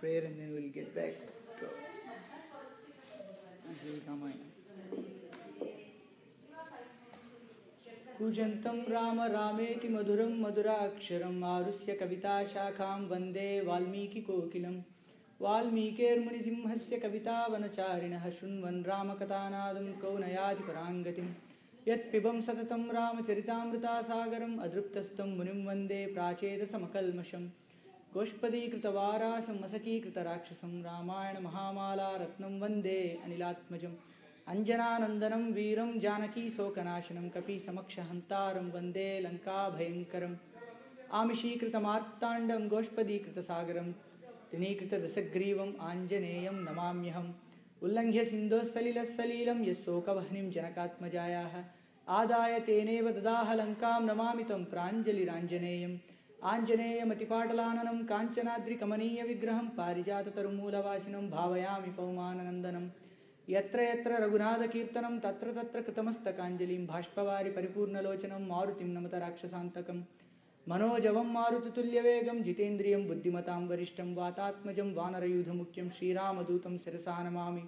prayer and then we'll get back to Ramayana. Kujantam Rama Rameti Madhuram Madhuraksharam Arusya Kavita Shakham Vande Valmiki Kokilam Valmikir Munisimhasya Kavita Vanacharinaha Shunvan Ramakathanadam Kaunayati Parangatim Yat Pibam Satatam Ramacharitamrita Sagaram Adruptastam Munim Vande Pracheta Samakalmasham Goshpadi Kritavarasam Masaki Kritarakshasam Ramayana Mahamala Ratnam Vande Anilatmajam Anjana Nandanam Veeram Janaki Sokanashanam Kapi Samaksha Hantaram Vande Lanka Bhayankaram Amishi Kritamartandam Goshpadi Kritasagaram Tinikrita Dasagrivam Anjaneyam Namamyaham Ullanghya Sindho Salilas Salilam Yasokavahnim Janakatmajayaha Adaya Teneva Dadaha Lankam Namamitam Pranjali Ranjaneyam Anjaneyam Atipatalananam Kanchanadri Kamaniya Vigraham Parijata Tarumulavasinam Bhavayami Paumananandanam Yatra Yatra Raghunatha Kirtanam Tatra Tatra Kritamastakanjalim Bhashpavari Paripurnalochanam Marutim Namata Rakshasantakam Manojavam Marutatulyavegam Jitendriyam Buddhimatam Varishtam Vatatmajam Vanarayudhamukyam Sri Ramadutam Sirasanamami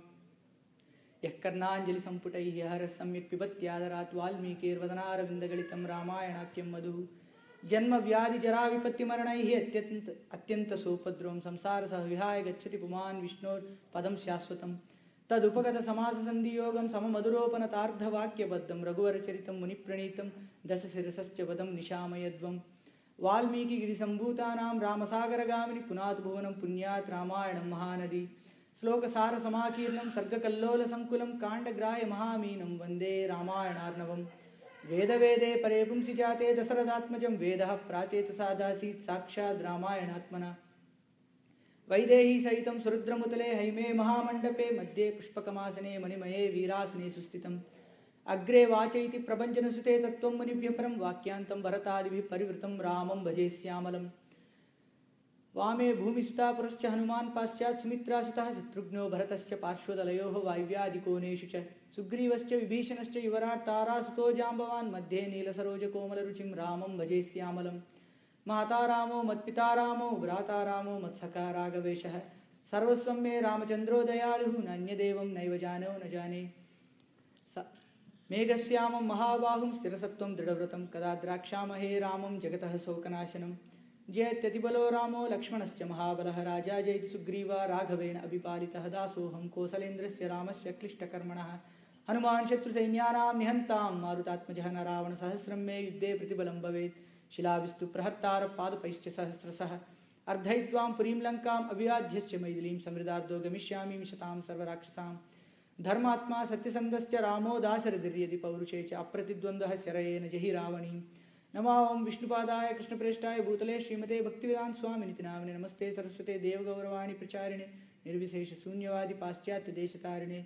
Yakkarnanjali Samputaihi Haras Samyak Pipatyadarat Valmikir Vadanaravindaghalitam Ramayanakyam Madhu Janma Vyadi Jara Vipatti Maranaihi Atyanta Sopadrom Samsara Sahvihaya Gacchati Puman Vishnor Padam Syaswatam Tadupagata Samasa Sandhiyogam Samamaduropana Tardha Vakya Baddam Raghuvar Charitam Munipranitam Dasa Sirasascha Vadam Nishamayadvam Valmiki Girisambhutanam Ramasagara Gamini Punat Bhuvanam Punyat Ramayanam Mahanadi Sloka Sara Samakirnam Sarga Kallola Sankulam Kanda Graya Mahaminam Vande Ramayanarnavam Veda Vede Parepum Sijate Dasaradatmajam Vedaha Pracheta Sadasit Sakshad Ramayanatmana Vaidehi Saitam Surudramutale Haime Mahamandape Madhye Pushpakamasane Manimaye Virasane Sustitam Agre Vachaiti Prabanjanasute Tattvam Munibhyaparam Vakyantam Bharatadibhi Parivritam Ramam Bhajesyamalam Vame Bhumisuta Purascha Hanuman Paschat Sumitra Sutah Satrugno Bharatascha Parshvadalayoho Vaivyadikoneshucha Sugrivascha Vibhishanascha Yuvarat Tara Suto Jambavan Madhye Nila Saroja Komalaruchim Ramam Bhajesyamalam Mata Ramo Matpita Ramo Brata Ramo Matsaka Ragaveshah Sarvasvam me Ramachandro Dayaluhu Nanyadevam Naivajano Najane Megasyamam Mahabahum Stirasatvam Dridavratam Kadadrakshamahe Ramam Jagatah Sokanashanam Jayatятibalo Ramo Lakshmanascha Mahabalaha Raja Jayat Sugriva Raghavena Abhipalitah Dasoham Kosalendrasya Ramasya Klishtakarmanaha Hanuman Shatru Sainyanam Nihantam Marutatmajahana Ravana Sahasram me Yuddhe Pratibalam Bhavet Shilavistu Prahartara Padapaischa Sahasrasaha Ardhaitvam Purim Lankam Avyadhyascha Maidilim Samridardo Gamishyami Mishatam Sarvarakshasam Dharmatma Satyasandascha Ramo Dasaradiryadi Paurushecha Apratidwandaha Sarayena Jahi Ravani Namavam Vishnupadaya Krishna Preshtaya Bhutale Srimate Bhaktivedanta Swami Nitinamane Namaste Saraswate Deva Gauravani Pracharine Nirvisesha Sunyavadi Paschatya Deshatarine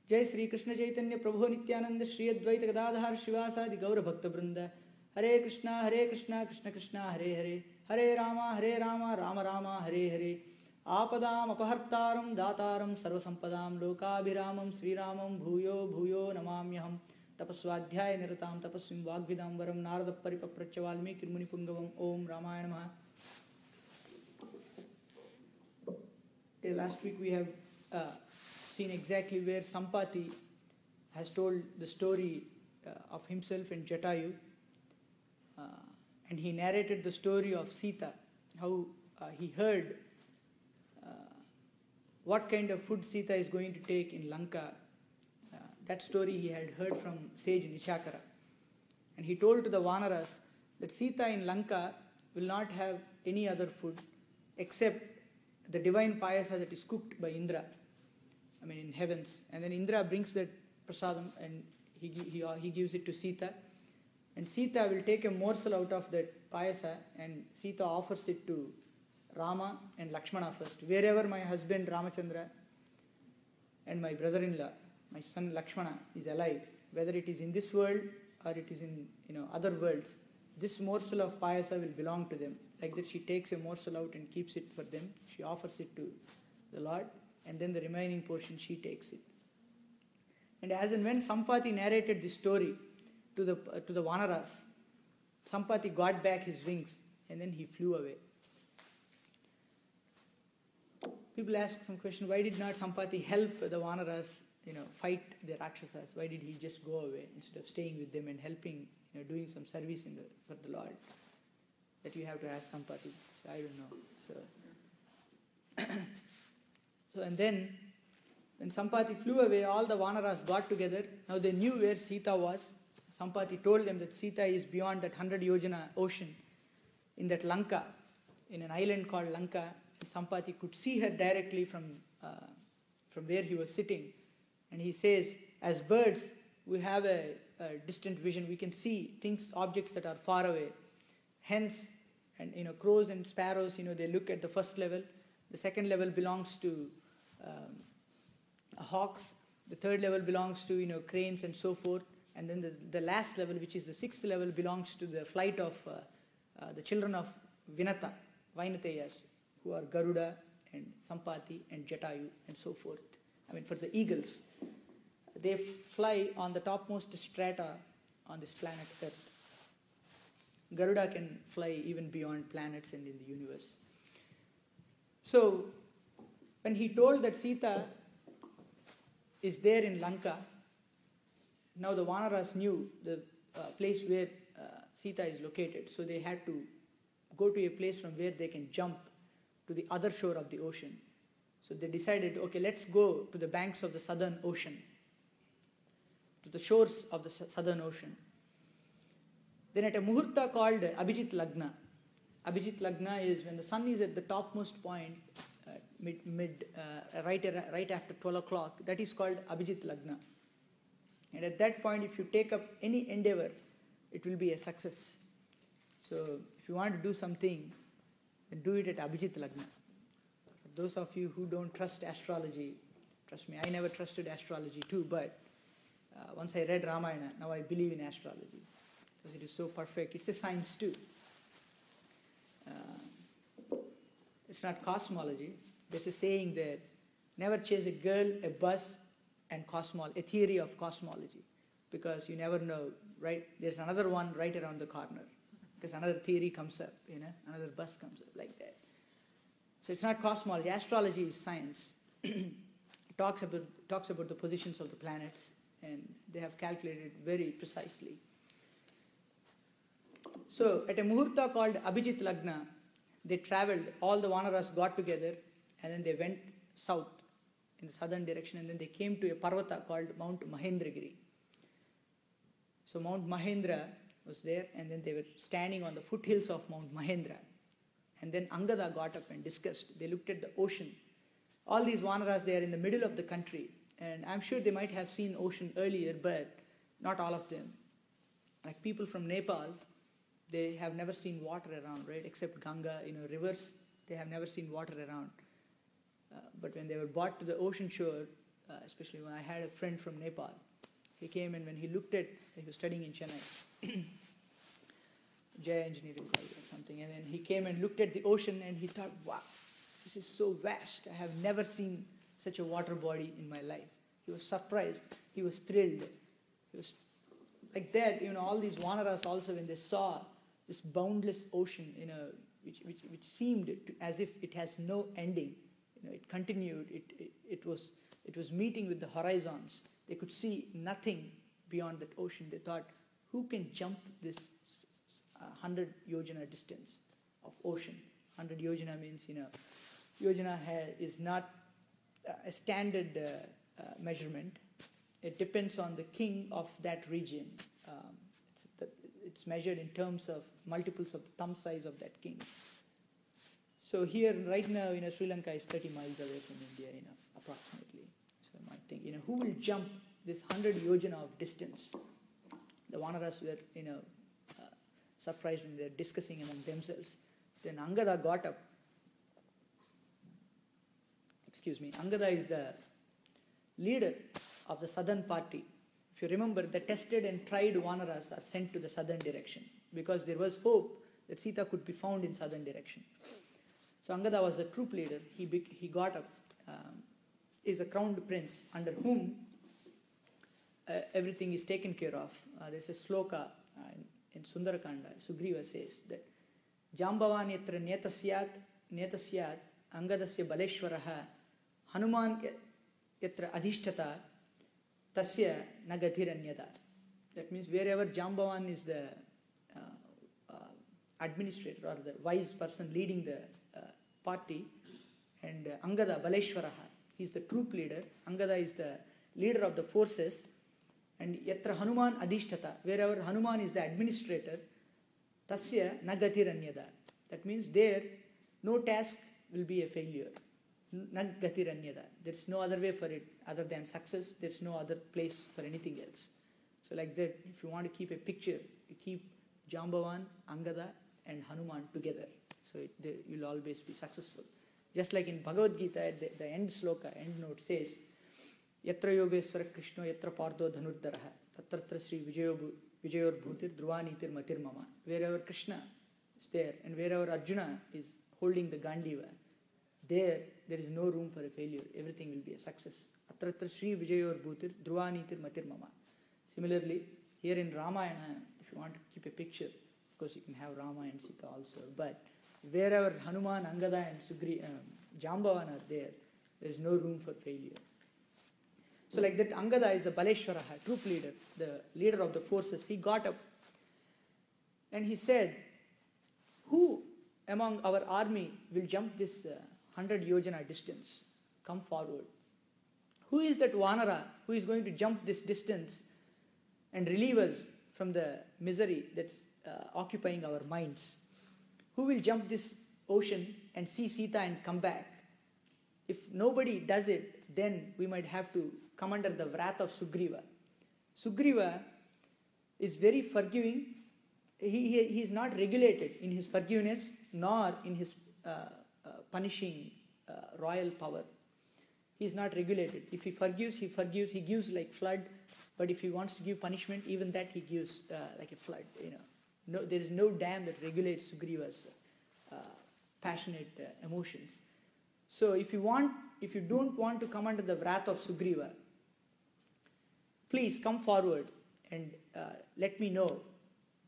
Jai Sri Krishna Chaitanya Prabhu Nityananda Shri Advaita Gadadhar Shivasadi Gaura Bhakta Brinda Hare Krishna Krishna Krishna Hare Hare Hare Rama Rama Rama Hare Hare Apadam Apahartaram Dataram Sarvasampadam Lokabhiramam Sri Ramam Bhuyo Bhuyo Namamyaham Tapaswadhyaya Niratam Tapasvim Vagvidamvaram Narada Paripapracha Valmiki Munipungavam Om Ramayana Maha. Last week we have seen exactly where Sampati has told the story of himself and Jatayu. And he narrated the story of Sita, how he heard what kind of food Sita is going to take in Lanka. That story he had heard from sage Nishakara. And he told to the Vanaras that Sita in Lanka will not have any other food except the divine payasa that is cooked by Indra, in heavens. And then Indra brings that prasadam and he gives it to Sita. And Sita will take a morsel out of that payasa and Sita offers it to Rama and Lakshmana first. Wherever my husband Ramachandra and my brother-in-law, my son Lakshmana is alive, whether it is in this world or it is in other worlds, this morsel of payasa will belong to them. Like that she takes a morsel out and keeps it for them. She offers it to the Lord and then the remaining portion she takes it. And as and when Sampati narrated this story to the Vanaras, Sampati got back his wings and then he flew away. people ask some question, why did not Sampati help the Vanaras, fight the Rakshasas? Why did he just go away instead of staying with them and helping, doing some service for the Lord? That you have to ask Sampati. So I don't know. So and then, when Sampati flew away, all the Vanaras got together. Now they knew where Sita was. Sampati told them that Sita is beyond that 100 yojana ocean in that Lanka, in an island called Lanka. And Sampati could see her directly from where he was sitting. And he says, as birds, we have a distant vision. We can see things, objects that are far away. Hence, and crows and sparrows, they look at the first level. The second level belongs to hawks. The third level belongs to cranes and so forth. And then the last level, which is the sixth level, belongs to the flight of the children of Vainateyas, who are Garuda and Sampati and Jatayu and so forth. For the eagles, they fly on the topmost strata on this planet Earth. Garuda can fly even beyond planets and in the universe. So, when he told that Sita is there in Lanka, now the Vanaras knew the place where Sita is located, so they had to go to a place from where they can jump to the other shore of the ocean. So they decided, okay, let's go to the banks of the southern ocean, to the shores of the southern ocean. Then at a muhurta called Abhijit Lagna. Abhijit Lagna is when the sun is at the topmost point, right after 12 o'clock. That is called Abhijit Lagna. And at that point, if you take up any endeavor, it will be a success. So if you want to do something, then do it at Abhijit Lagna. For those of you who don't trust astrology, trust me, I never trusted astrology too, but once I read Ramayana, now I believe in astrology because it is so perfect. It's a science too. It's not cosmology. There's a saying that never chase a girl, a bus, and a theory of cosmology, because you never know, right? There's another one right around the corner, because another theory comes up, another bus comes up, like that. So it's not cosmology. Astrology is science. It talks about the positions of the planets, and they have calculated very precisely. So at a muhurta called Abhijit Lagna, they traveled, all the Vanaras got together, and then they went south in the southern direction, and then they came to a parvata called Mount Mahendragiri. So Mount Mahendra was there, and then they were standing on the foothills of Mount Mahendra. And then Angada got up and discussed. They looked at the ocean. All these Vanaras, they are in the middle of the country, and I'm sure they might have seen ocean earlier, but not all of them. Like people from Nepal, they have never seen water around, right? Except Ganga, rivers, they have never seen water around. But when they were brought to the ocean shore, especially when I had a friend from Nepal, he came, and when he looked at, he was studying in Chennai, Jaya Engineering College or something, and then he came and looked at the ocean, and he thought, wow, this is so vast. I have never seen such a water body in my life. He was surprised. He was thrilled. He was like that. All these Vanaras also, when they saw this boundless ocean, which seemed as if it has no ending. It continued. It was meeting with the horizons. They could see nothing beyond that ocean. They thought, who can jump this 100 yojana distance of ocean? 100 yojana means, yojana is not a standard measurement. It depends on the king of that region. It's measured in terms of multiples of the thumb size of that king. So here, right now, Sri Lanka is 30 miles away from India, approximately. So I might think, who will jump this 100 yojana of distance? The Vanaras were, surprised when they're discussing among themselves. Then Angada got up. Angada is the leader of the southern party. If you remember, the tested and tried Vanaras are sent to the southern direction because there was hope that Sita could be found in southern direction. So Angada was a troop leader. He got up, is a crowned prince under whom everything is taken care of. There's a sloka in Sundarakanda. Sugriva says that Jambavanyatra netasyat Angadasya Baleshwaraha Hanuman yatra adhishtata tasya nagathiranyada. That means wherever Jambavan is the administrator or the wise person leading the party, and Angada Baleshwaraha, he is the troop leader. Angada is the leader of the forces. And yatra Hanuman adhishtata, wherever Hanuman is the administrator, tasya nagathiranyada. That means there no task will be a failure. Nagathiranyada. There is no other way for it other than success. There is no other place for anything else. So like that, if you want to keep a picture, you keep Jambavan, Angada and Hanuman together. So you will always be successful. Just like in Bhagavad Gita, at the end sloka, end note says, Yatra Yogeshwara Krishna Yatra Pardo Dhanurdaraha Tatratra Sri Vijayor Bhutir Dhruvanitir Matir Mama. Wherever Krishna is there and wherever Arjuna is holding the Gandiva, there is no room for a failure. Everything will be a success. Atratra Sri Vijayor Bhutir Dhruvanitir Matir Mama. Similarly, here in Ramayana, if you want to keep a picture, of course you can have Rama and Sita also, but wherever Hanuman, Angada and Jambavan are there is no room for failure. So like that, Angada is a Baleshwaraha, troop leader, the leader of the forces. He got up and he said, who among our army will jump this 100 yojana distance? Come forward. Who is that Vanara who is going to jump this distance and relieve us from the misery that's occupying our minds? Who will jump this ocean and see Sita and come back? If nobody does it, then we might have to come under the wrath of Sugriva. Sugriva is very forgiving. He is not regulated in his forgiveness nor in his punishing royal power. He is not regulated. If he forgives, he gives like flood. But if he wants to give punishment, even that he gives like a flood. No, there is no dam that regulates Sugriva's passionate emotions. So if you don't want to come under the wrath of Sugriva, please come forward and let me know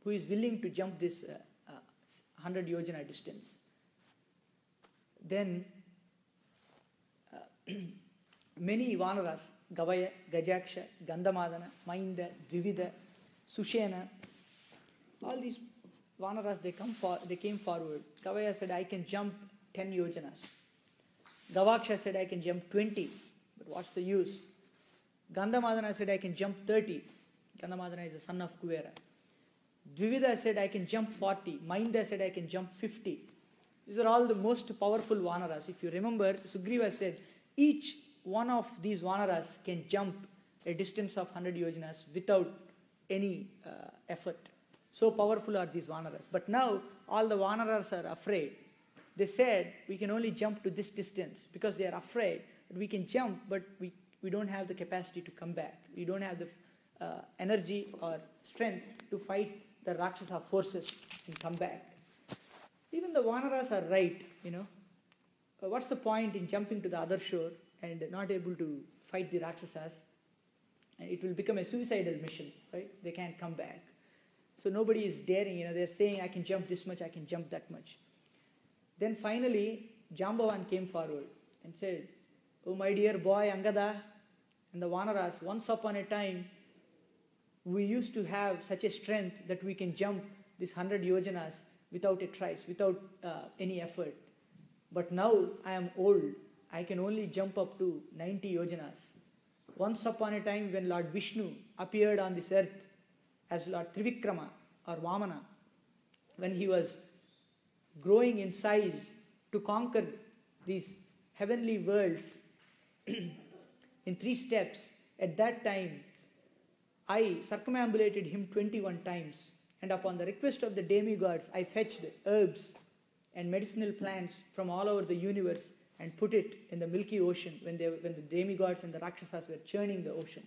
who is willing to jump this 100 yojana distance. Then many Vanaras, Gavaya, Gajaksha, Gandhamadana, Mainda, Dvivida, Sushena, all these Vanaras, they came forward. Gavaya said, I can jump 10 yojanas. Gavaksha said, I can jump 20, but what's the use? Gandhamadana said, I can jump 30. Gandhamadana is the son of Kuvera. Dvivida said, I can jump 40. Mainda said, I can jump 50. These are all the most powerful Vanaras. If you remember, Sugriva said, each one of these Vanaras can jump a distance of 100 yojanas without any effort. So powerful are these Vanaras. But now, all the Vanaras are afraid. They said, we can only jump to this distance because they are afraid. We can jump, but we don't have the capacity to come back. We don't have the energy or strength to fight the Rakshasa forces and come back. Even the Vanaras are right, what's the point in jumping to the other shore and not able to fight the Rakshasas? And it will become a suicidal mission, right? They can't come back. So nobody is daring, they're saying, I can jump this much, I can jump that much. Then finally, Jambavan came forward and said, oh my dear boy Angada and the Vanaras, once upon a time, we used to have such a strength that we can jump this 100 yojanas without a trice, without any effort. But now I am old. I can only jump up to 90 yojanas. Once upon a time when Lord Vishnu appeared on this earth as Lord Trivikrama or Vamana, when he was growing in size to conquer these heavenly worlds in 3 steps, at that time I circumambulated him 21 times, and upon the request of the demigods I fetched herbs and medicinal plants from all over the universe and put it in the Milky Ocean when the demigods and the Rakshasas were churning the ocean.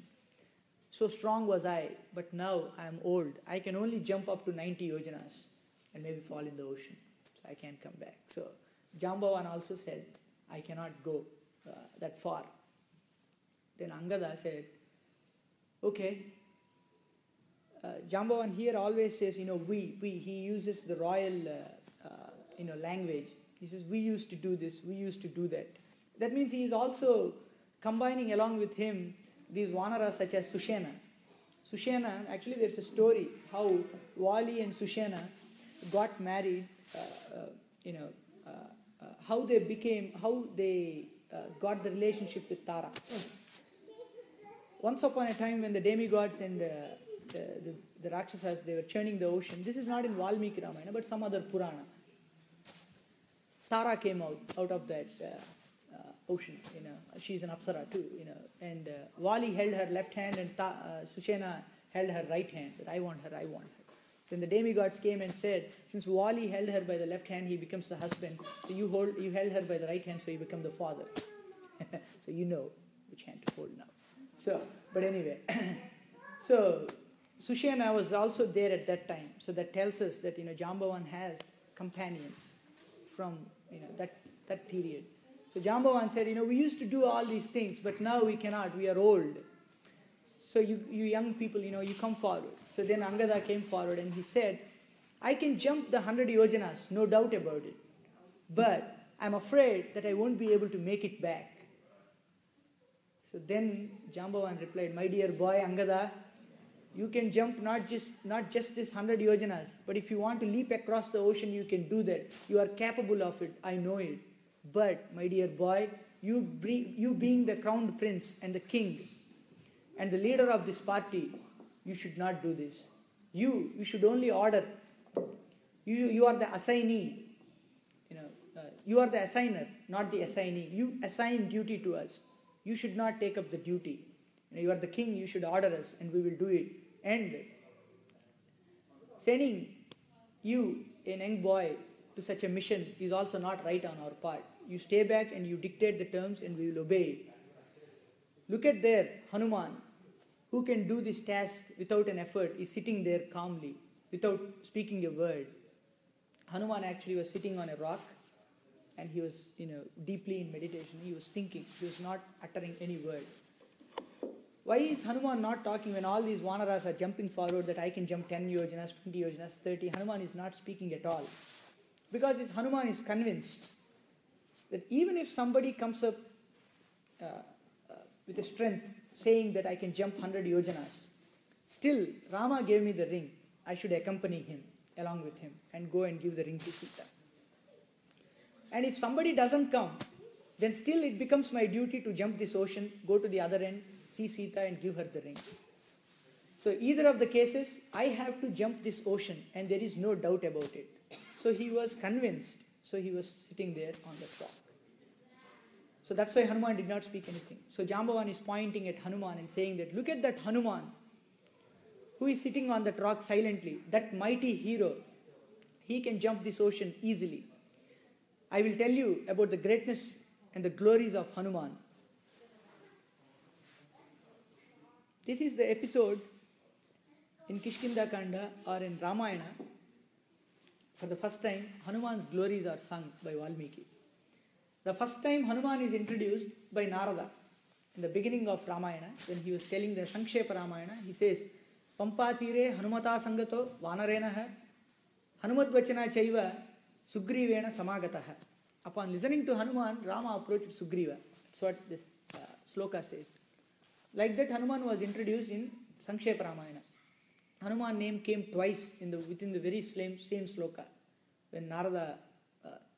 So strong was I, but now I am old. I can only jump up to 90 yojanas and maybe fall in the ocean. So I can't come back. So Jambavan also said, I cannot go that far. Then Angada said, okay. Jambavan here always says, he uses the royal, language. He says, we used to do this, we used to do that. That means he is also combining along with him these Vanaras such as Sushena. Sushena, actually there's a story how Vali and Sushena got married, how they got the relationship with Tara. Once upon a time when the demigods and the Rakshasas, they were churning the ocean. This is not in Valmiki Ramayana, but some other Purana. Tara came out of that ocean. She's an Apsara too. And Vali held her left hand, and Sushena held her right hand. That I want her, I want her. Then the demigods came and said, since Vali held her by the left hand, he becomes the husband. So you held her by the right hand, so you become the father. So you know which hand to hold now. So, but anyway, so Sushena was also there at that time. So that tells us that Jambavan has companions from that period. So Jambavan said, we used to do all these things, but now we cannot. We are old. So you young people, you come forward. So then Angada came forward and he said, I can jump the 100 yojanas, no doubt about it. But I'm afraid that I won't be able to make it back. So then Jambavan replied, my dear boy Angada, you can jump not just this 100 yojanas, but if you want to leap across the ocean, you can do that. You are capable of it, I know it. But my dear boy, you being the crowned prince and the king and the leader of this party, you should not do this. You should only order. You are the assignee. You are the assigner, not the assignee. You assign duty to us. You should not take up the duty. You are the king, you should order us, and we will do it. And sending you, a young boy, to such a mission is also not right on our part. You stay back and you dictate the terms and we will obey it. Look at there, Hanuman, who can do this task without an effort, is sitting there calmly, without speaking a word. Hanuman actually was sitting on a rock and he was, deeply in meditation. He was thinking. He was not uttering any word. Why is Hanuman not talking when all these Vanaras are jumping forward that I can jump 10 yojanas, 20 yojanas, 30? Hanuman is not speaking at all. Because Hanuman is convinced that even if somebody comes up with a strength saying that I can jump 100 yojanas, still Rama gave me the ring. I should accompany him along with him and go and give the ring to Sita. And if somebody doesn't come, then still it becomes my duty to jump this ocean, go to the other end, see Sita and give her the ring. So either of the cases, I have to jump this ocean and there is no doubt about it. So he was convinced. So he was sitting there on the rock. So that's why Hanuman did not speak anything. So Jambavan is pointing at Hanuman and saying that, look at that Hanuman who is sitting on that rock silently, that mighty hero. He can jump this ocean easily. I will tell you about the greatness and the glories of Hanuman. This is the episode in Kishkinda Kanda or in Ramayana. For the first time, Hanuman's glories are sung by Valmiki. The first time Hanuman is introduced by Narada. In the beginning of Ramayana, when he was telling the Sankshepa Ramayana, he says, Pampatire Hanumata Sangato Vanarenaha Hanumadvachana Chaiva Sugrivena Samagataha. Upon listening to Hanuman, Rama approached Sugriva. That's what this sloka says. Like that, Hanuman was introduced in Sankshepa Ramayana. Hanuman name came twice within the very same sloka when Narada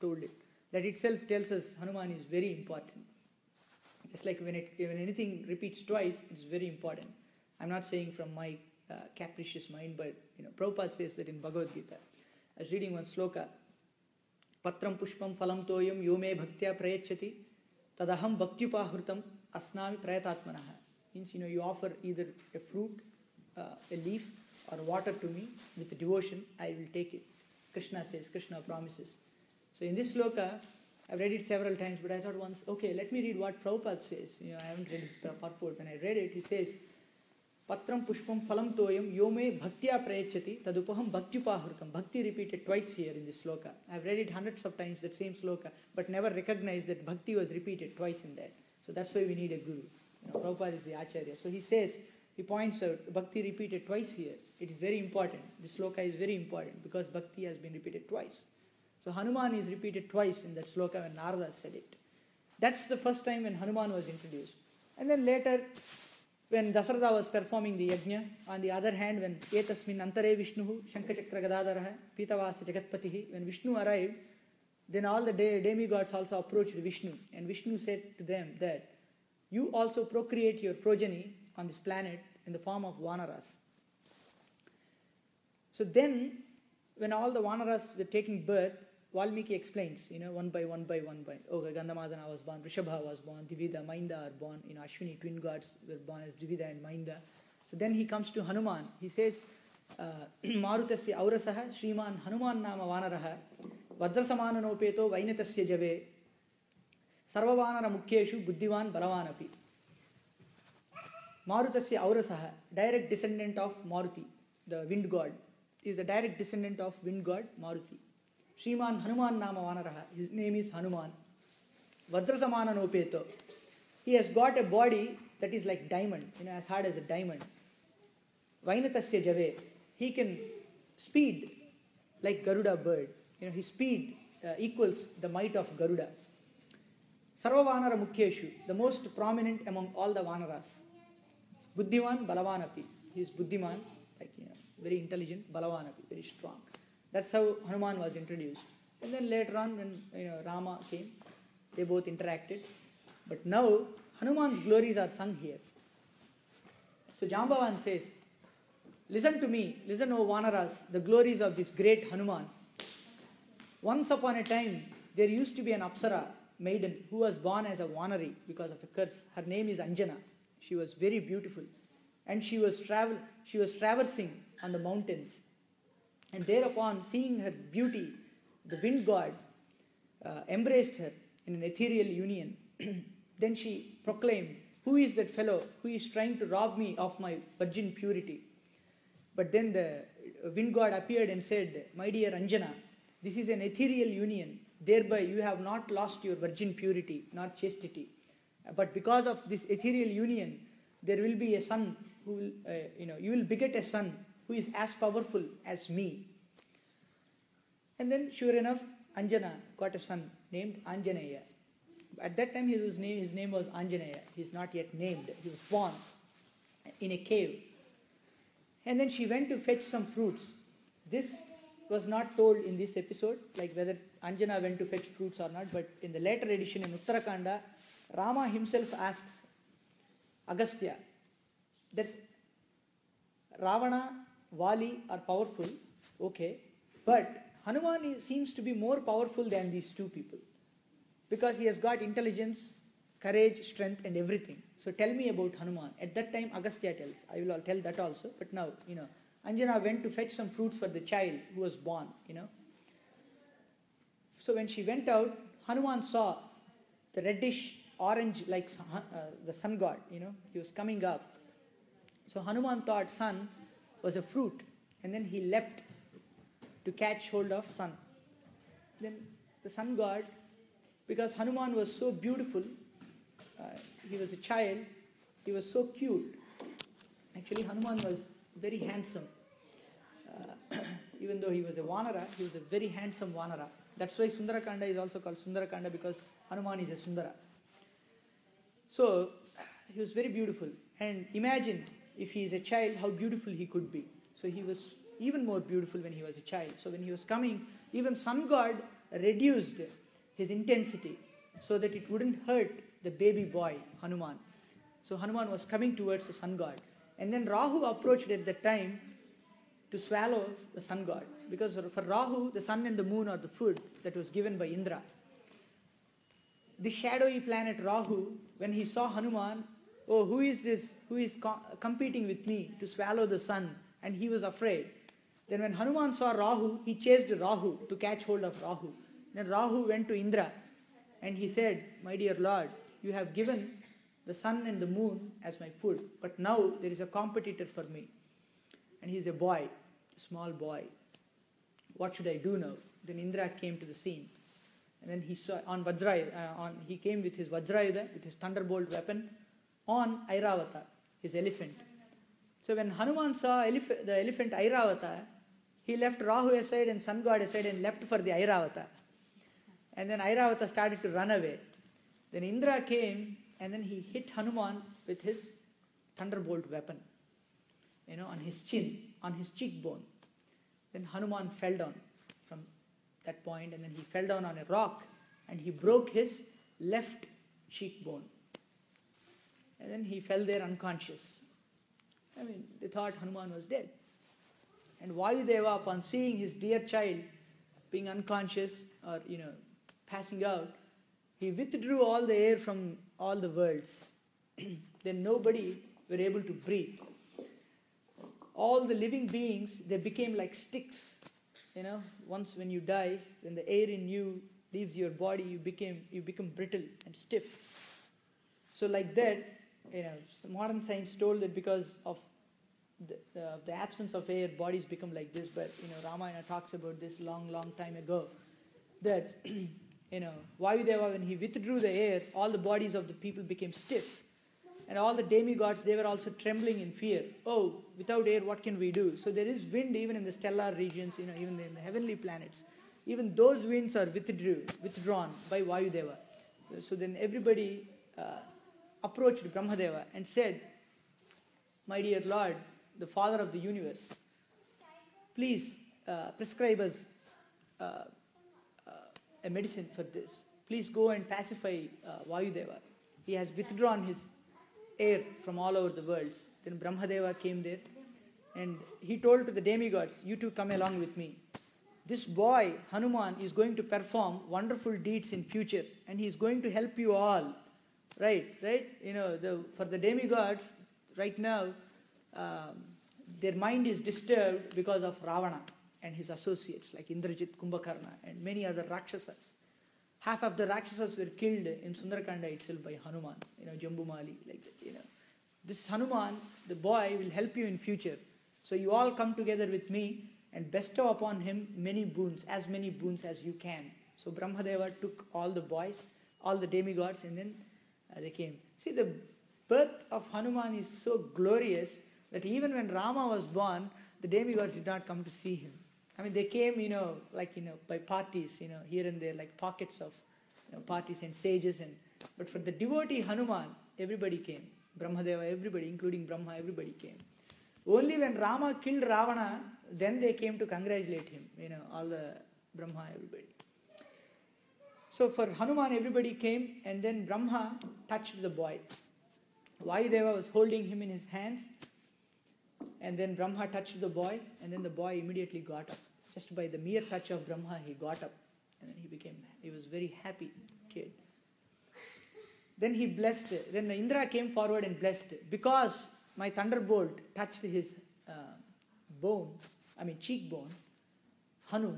told it. That itself tells us Hanuman is very important. Just like when anything repeats twice, it's very important. I'm not saying from my capricious mind, but Prabhupada says that in Bhagavad Gita. I was reading one sloka. Patram pushpam phalam toyam yome bhaktya prayachati tadaham bhaktyupahrutam asnami prayatatmanaha. Means, you offer either a fruit, a leaf, or water to me with devotion, I will take it. Krishna says, Krishna promises. So in this sloka, I've read it several times, but I thought once, okay, let me read what Prabhupada says. I haven't read his purport. When I read it, he says, Patram pushpam phalam toyam yome bhaktya prayachati tadupaham bhaktyupahrutam. Bhakti repeated twice here in this sloka. I've read it hundreds of times, that same sloka, but never recognized that bhakti was repeated twice in that. So that's why we need a guru. Prabhupada is the acharya. So he points out, bhakti repeated twice here. It is very important. This sloka is very important because bhakti has been repeated twice. So Hanuman is repeated twice in that sloka when Narada said it. That's the first time when Hanuman was introduced. And then later, when Dasarada was performing the yajna, on the other hand, when Etasmin Antare Vishnuhu, Shankachakra Gadadaraha, Pitavasa Jagatpatihi, when Vishnu arrived, then all the demigods also approached Vishnu. And Vishnu said to them that you also procreate your progeny on this planet in the form of Vanaras. So then, when all the Vanaras were taking birth, Valmiki explains, one by one. Okay, Gandhamadana was born, Rishabha was born, Divida, Mainda are born, Ashwini twin gods were born as Divida and Mainda. So then he comes to Hanuman. He says, Marutasya aurasaha Sriman Hanuman nama vanaraha Vajrasamananopeto Vainatasya jave Sarvavanara mukyeshu buddhivan balavanapi. Marutasya aurasaha, direct descendant of Maruti, the wind god, is the direct descendant of wind god Maruti. Sriman Hanuman nama vanaraha, his name is Hanuman. Vajrasamananopeto, he has got a body that is like diamond, as hard as a diamond. Vainatasya jave, he can speed like Garuda bird. His speed equals the might of Garuda. Sarvavanara mukyeshu, the most prominent among all the Vanaras. Buddhivan balavanapi, he is Buddhiman, very intelligent, balavanapi, very strong. That's how Hanuman was introduced. And then later on, when Rama came, they both interacted. But now, Hanuman's glories are sung here. So Jambavan says, listen to me, listen, O Vanaras, the glories of this great Hanuman. Once upon a time, there used to be an Apsara maiden who was born as a Vanari because of a curse. Her name is Anjana. She was very beautiful. And she was traversing on the mountains. And thereupon, seeing her beauty, the wind god embraced her in an ethereal union. Then she proclaimed, who is that fellow who is trying to rob me of my virgin purity? But then the wind god appeared and said, my dear Anjana, this is an ethereal union. Thereby you have not lost your virgin purity, nor chastity. But because of this ethereal union, there will be a son who will, you will beget a son who is as powerful as me. And then, sure enough, Anjana got a son named Anjaneya. At that time, his name was Anjaneya. He is not yet named. He was born in a cave. And then she went to fetch some fruits. This was not told in this episode, like whether Anjana went to fetch fruits or not, but in the later edition in Uttarakanda, Rama himself asks Agastya that Ravana, Vali are powerful, okay, but Hanuman seems to be more powerful than these two people because he has got intelligence, courage, strength and everything. So tell me about Hanuman. At that time Agastya tells, I will tell that also, but now, Anjana went to fetch some fruits for the child who was born, So when she went out, Hanuman saw the reddish orange like the sun god, he was coming up. So Hanuman thought sun was a fruit, and then he leapt to catch hold of sun. Then the sun god, because Hanuman was so beautiful, he was a child, he was so cute. Actually, Hanuman was very handsome. Even though he was a Vanara, he was a very handsome Vanara. That's why Sundarakanda is also called Sundarakanda, because Hanuman is a Sundara. So, he was very beautiful. And imagine, if he is a child, how beautiful he could be. So he was even more beautiful when he was a child. So when he was coming, even sun god reduced his intensity so that it wouldn't hurt the baby boy, Hanuman. So Hanuman was coming towards the sun god. And then Rahu approached at that time to swallow the sun god. Because for Rahu, the sun and the moon are the food that was given by Indra. The shadowy planet Rahu, when he saw Hanuman, oh, who is this? Who is competing with me to swallow the sun? And he was afraid. Then when Hanuman saw Rahu, he chased Rahu to catch hold of Rahu. Then Rahu went to Indra and he said, my dear Lord, you have given the sun and the moon as my food, but now there is a competitor for me. And he is a boy, a small boy. What should I do now? Then Indra came to the scene. And then he saw he came with his Vajrayuda, with his thunderbolt weapon, on Airavata, his elephant. So when Hanuman saw the elephant Airavata, he left Rahu aside and sun god aside and left for the Airavata. And then Airavata started to run away. Then Indra came and then he hit Hanuman with his thunderbolt weapon, on his chin, on his cheekbone. Then Hanuman fell down from that point, and then he fell down on a rock and he broke his left cheekbone. And then he fell there unconscious. They thought Hanuman was dead. And Vayudeva, upon seeing his dear child being unconscious or, passing out, he withdrew all the air from all the worlds. Then nobody were able to breathe. All the living beings, they became like sticks. Once when you die, when the air in you leaves your body, you become brittle and stiff. So like that, modern science told that because of the absence of air, bodies become like this. But Ramayana talks about this long time ago, that Vayudeva, when he withdrew the air, all the bodies of the people became stiff. And all the demigods, they were also trembling in fear. Oh, without air, what can we do? So there is wind even in the stellar regions, even in the heavenly planets. Even those winds are withdrawn by Vayudeva. So then everybody approached Brahmadeva and said, "My dear Lord, the Father of the universe, please prescribe us a medicine for this. Please go and pacify Vayudeva. He has withdrawn his air from all over the worlds." Then Brahmadeva came there and he told to the demigods, "You two come along with me. This boy, Hanuman, is going to perform wonderful deeds in future and he is going to help you all." Right? For the demigods, right now, their mind is disturbed because of Ravana and his associates like Indrajit, Kumbhakarna and many other Rakshasas. Half of the Rakshasas were killed in Sundarakanda itself by Hanuman, Jambumali, like that, This Hanuman, the boy, will help you in future. So you all come together with me and bestow upon him many boons as you can. So Brahmadeva took all the boys, all the demigods, and then they came. See, the birth of Hanuman is so glorious that even when Rama was born, the demigods did not come to see him. They came, by parties, here and there, like pockets of parties and sages. But for the devotee Hanuman, everybody came. Brahmadeva, everybody, including Brahma, everybody came. Only when Rama killed Ravana, then they came to congratulate him, all the Brahma, everybody. So for Hanuman, everybody came, and then Brahma touched the boy. Vayudeva was holding him in his hands, and then Brahma touched the boy, and then the boy immediately got up. Just by the mere touch of Brahma, he got up, and then he was very happy kid. Then he blessed, then Indra came forward and blessed, "Because my thunderbolt touched his cheekbone, Hanu,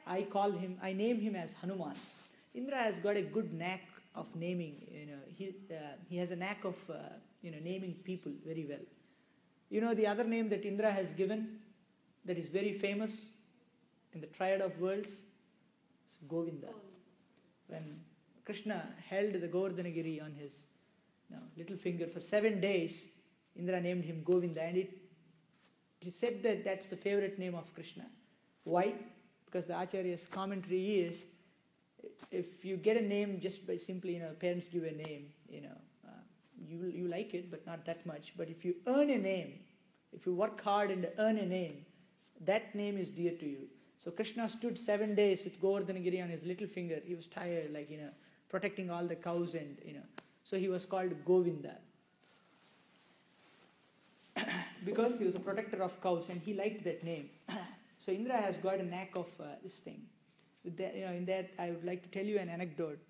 I name him as Hanuman." Indra has got a good knack of naming, he has a knack of, naming people very well. The other name that Indra has given that is very famous in the triad of worlds is Govinda. When Krishna held the Govardhanagiri on his little finger for 7 days, Indra named him Govinda, and it is said that that's the favorite name of Krishna. Why? Because the Acharya's commentary is, if you get a name just by simply, parents give a name, you like it, but not that much. But if you earn a name, if you work hard and earn a name, that name is dear to you. So Krishna stood 7 days with Govardhanagiri on his little finger. He was tired, protecting all the cows and, so he was called Govinda. Because he was a protector of cows and he liked that name. So Indra has got a knack of this thing. With that, in that, I would like to tell you an anecdote.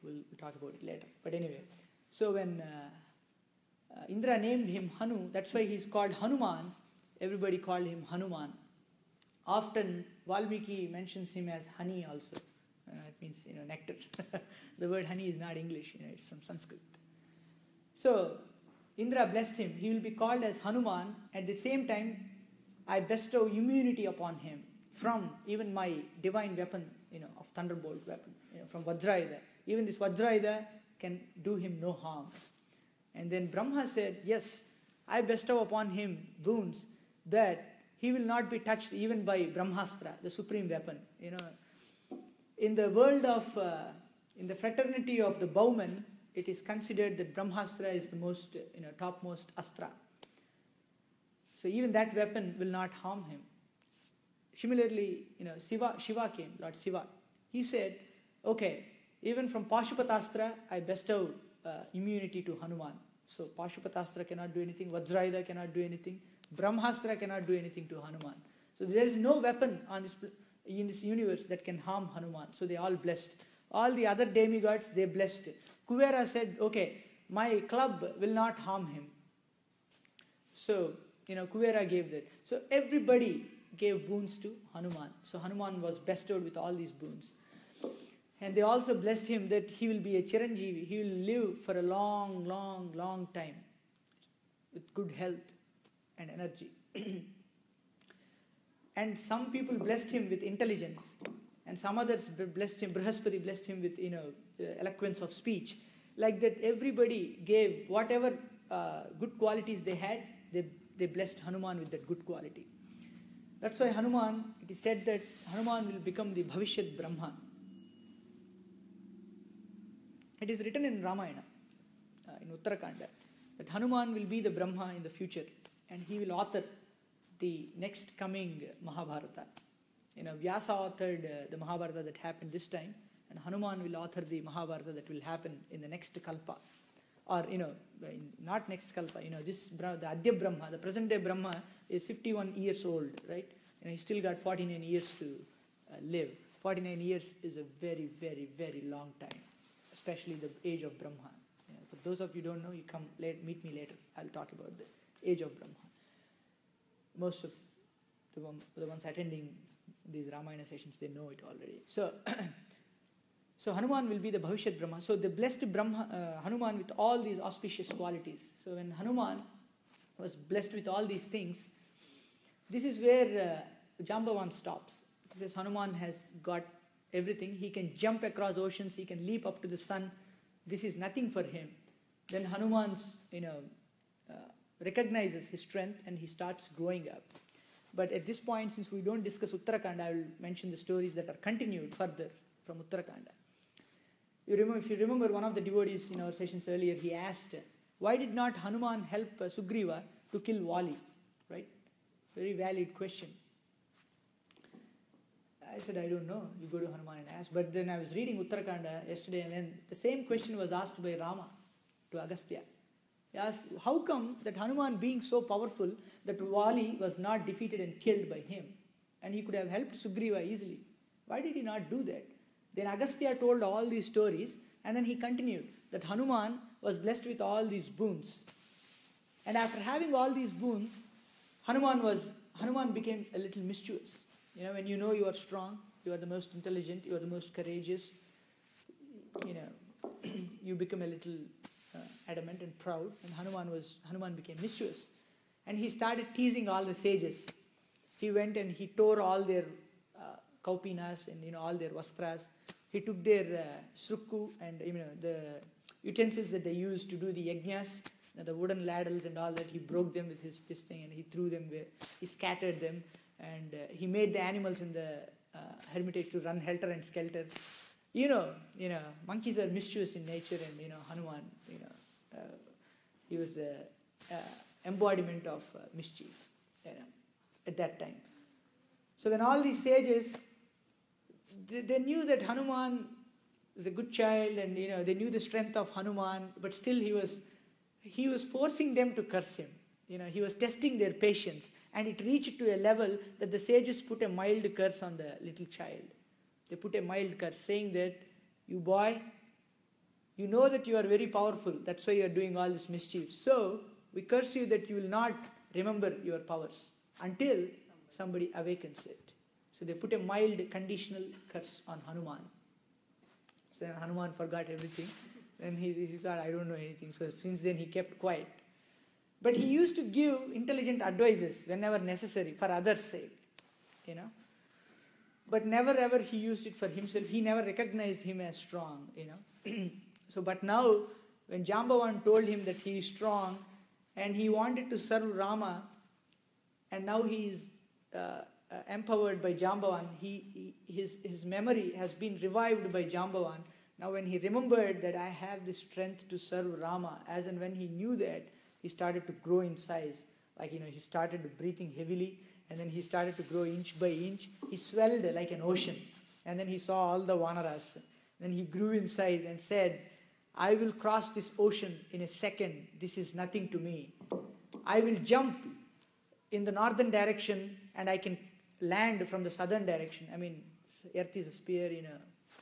We'll talk about it later. But anyway, so when Indra named him Hanu, that's why he's called Hanuman. Everybody called him Hanuman. Often Valmiki mentions him as honey also. It means nectar. The word honey is not English, it's from Sanskrit. So Indra blessed him. He will be called as Hanuman. At the same time, I bestow immunity upon him from even my divine weapon, of thunderbolt weapon, from Vajrayudha. Even this Vajrayudha can do him no harm. And then Brahma said, "Yes, I bestow upon him boons that he will not be touched even by Brahmastra, the supreme weapon. In the world of, in the fraternity of the bowmen, it is considered that Brahmastra is the most, topmost astra. So even that weapon will not harm him. Similarly, Shiva came, Lord Shiva. He said, okay, even from Pashupatastra, I bestow immunity to Hanuman. So Pashupatastra cannot do anything, Vajrayudha cannot do anything, Brahmastra cannot do anything to Hanuman. So there is no weapon in this universe that can harm Hanuman. So they all blessed. All the other demigods, they blessed. Kuvera said, okay, my club will not harm him. So, Kuvera gave that. So everybody gave boons to Hanuman. So Hanuman was bestowed with all these boons. And they also blessed him that he will be a Chiranjeevi. He will live for a long, long, long time with good health and energy. And some people blessed him with intelligence. And some others blessed him, Brihaspati blessed him with, the eloquence of speech. Like that, everybody gave whatever good qualities they had, they blessed Hanuman with that good quality. That's why Hanuman, it is said that Hanuman will become the Bhavishyat Brahma. It is written in Ramayana, in Uttarakanda, that Hanuman will be the Brahma in the future, and he will author the next coming Mahabharata. Vyasa authored the Mahabharata that happened this time, and Hanuman will author the Mahabharata that will happen in the next Kalpa. Or, not next Kalpa, the Adya Brahma, the present day Brahma is 51 years old, right? He still got 49 years to live. 49 years is a very, very, very long time, especially the age of Brahma. For those of you who don't know, you come meet me later. I'll talk about the age of Brahma. Most of the ones attending these Ramayana sessions, they know it already. So Hanuman will be the Bhavishyat Brahma. So they blessed Hanuman with all these auspicious qualities. So when Hanuman was blessed with all these things, this is where Jambavan stops. He says Hanuman has got everything. He can jump across oceans. He can leap up to the sun. This is nothing for him. Then Hanuman, recognizes his strength and he starts growing up. But at this point, since we don't discuss Uttarakhand, I will mention the stories that are continued further from Uttarakhand. If you remember one of the devotees in our sessions earlier, he asked, why did not Hanuman help Sugriva to kill Vali? Right? Very valid question. I said, I don't know. You go to Hanuman and ask. But then I was reading Uttarakhand yesterday, and then the same question was asked by Rama to Agastya. He asked, how come that Hanuman, being so powerful, that Vali was not defeated and killed by him? And he could have helped Sugriva easily. Why did he not do that? Then Agastya told all these stories, and then he continued that Hanuman was blessed with all these boons. And after having all these boons, Hanuman became a little mischievous. When you know you are strong, you are the most intelligent, you are the most courageous, you become a little adamant and proud. And Hanuman became mischievous. And he started teasing all the sages. He went and he tore all their kaupinas and all their vastras. He took their srukku and the utensils that they used to do the yajnas, the wooden ladles and all that. He broke them with this thing and he threw them where he scattered them, and he made the animals in the hermitage to run helter and skelter. Monkeys are mischievous in nature, and Hanuman, he was the embodiment of mischief, at that time. So when all these sages, they knew that Hanuman was a good child, and they knew the strength of Hanuman, but still he was forcing them to curse him. He was testing their patience, and it reached to a level that the sages put a mild curse on the little child. They put a mild curse, saying that, you boy, you know that you are very powerful, that's why you are doing all this mischief. So we curse you that you will not remember your powers until somebody awakens it. So they put a mild conditional curse on Hanuman. So then Hanuman forgot everything. Then he thought, I don't know anything. So since then he kept quiet. But he used to give intelligent advices whenever necessary for others' sake. But never ever he used it for himself. He never recognized him as strong. So but now when Jambavan told him that he is strong and he wanted to serve Rama, and now he is empowered by Jambavan. His memory has been revived by Jambavan. Now when he remembered that I have the strength to serve Rama, as and when he knew that, he started to grow in size. Like, he started breathing heavily, and then he started to grow inch by inch. He swelled like an ocean. And then he saw all the Vanaras. Then he grew in size and said, I will cross this ocean in a second. This is nothing to me. I will jump in the northern direction and I can land from the southern direction. I mean, earth is a sphere.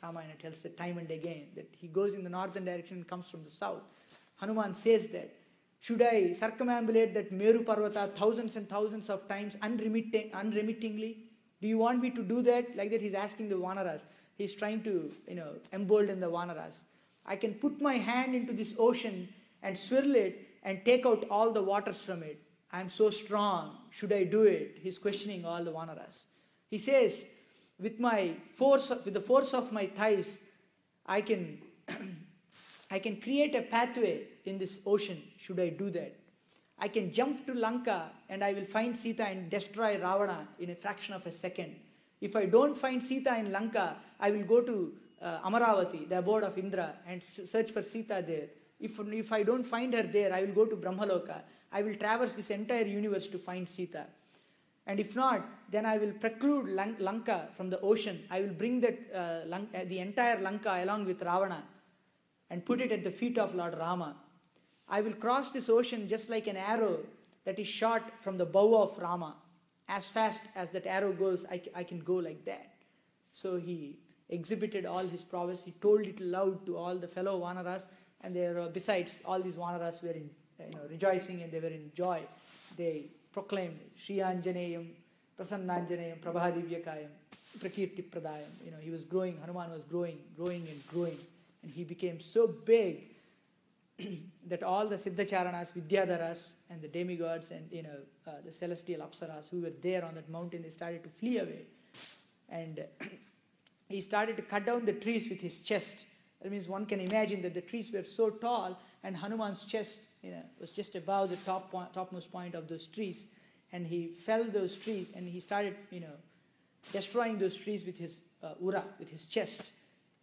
Ramayana tells it time and again that he goes in the northern direction and comes from the south. Hanuman says that, should I circumambulate that Meru Parvata thousands and thousands of times unremittingly? Do you want me to do that? Like that he's asking the Vanaras. He's trying to, embolden the Vanaras. I can put my hand into this ocean and swirl it and take out all the waters from it. I'm so strong. Should I do it? He's questioning all the Vanaras. He says, with the force of my thighs, I can I can create a pathway in this ocean. Should I do that? I can jump to Lanka and I will find Sita and destroy Ravana in a fraction of a second. If I don't find Sita in Lanka, I will go to Amaravati, the abode of Indra, and search for Sita there. If I don't find her there, I will go to Brahmaloka. I will traverse this entire universe to find Sita. And if not, then I will preclude Lanka from the ocean. I will bring the entire Lanka along with Ravana and put it at the feet of Lord Rama. I will cross this ocean just like an arrow that is shot from the bow of Rama. As fast as that arrow goes, I can go like that. So he exhibited all his prowess. He told it loud to all the fellow Vanaras, and besides, all these Vanaras were rejoicing and they were in joy. They proclaimed Shri Anjaneyam, Prasannanjaneyam, Prabhadivyakayam, Prakirti Pradayam. He was growing, Hanuman was growing and growing. And he became so big that all the Siddhacharanas, Vidyadharas, and the demigods and the celestial Apsaras who were there on that mountain, they started to flee away. And he started to cut down the trees with his chest. That means one can imagine that the trees were so tall and Hanuman's chest was just above the topmost point of those trees. And he felled those trees and he started destroying those trees with his ura, with his chest.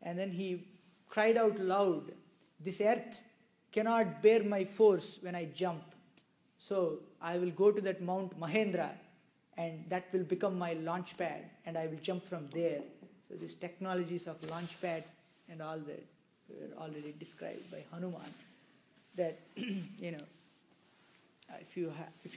And then he cried out loud, this earth cannot bear my force when I jump. So I will go to that Mount Mahendra and that will become my launch pad and I will jump from there. So these technologies of launch pad and all that were already described by Hanuman. That, if you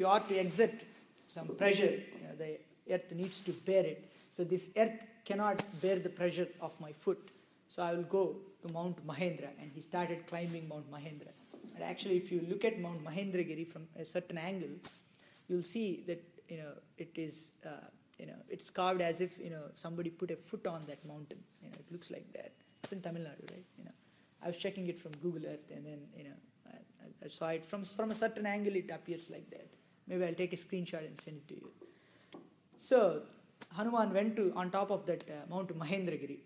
are to exert some pressure, the earth needs to bear it. So this earth cannot bear the pressure of my foot. So I will go to Mount Mahendra. And he started climbing Mount Mahendra. And actually, if you look at Mount Mahendragiri from a certain angle, you'll see that, it is, it's carved as if, somebody put a foot on that mountain. It looks like that. It's in Tamil Nadu, right? I was checking it from Google Earth and then, I saw it from a certain angle, it appears like that. Maybe I'll take a screenshot and send it to you. So, Hanuman went on top of that Mount Mahendragiri.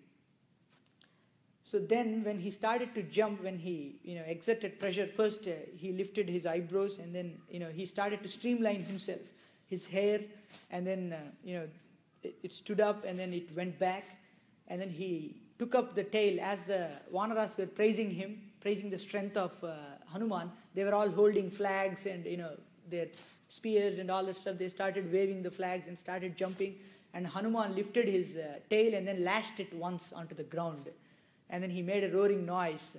So then when he started to jump, when he exerted pressure, first he lifted his eyebrows and then he started to streamline himself, his hair, and then it stood up and then it went back, and then he took up the tail. As the Vanaras were praising him, praising the strength of Hanuman, they were all holding flags and their spears and all that stuff. They started waving the flags and started jumping, and Hanuman lifted his tail and then lashed it once onto the ground. And then he made a roaring noise.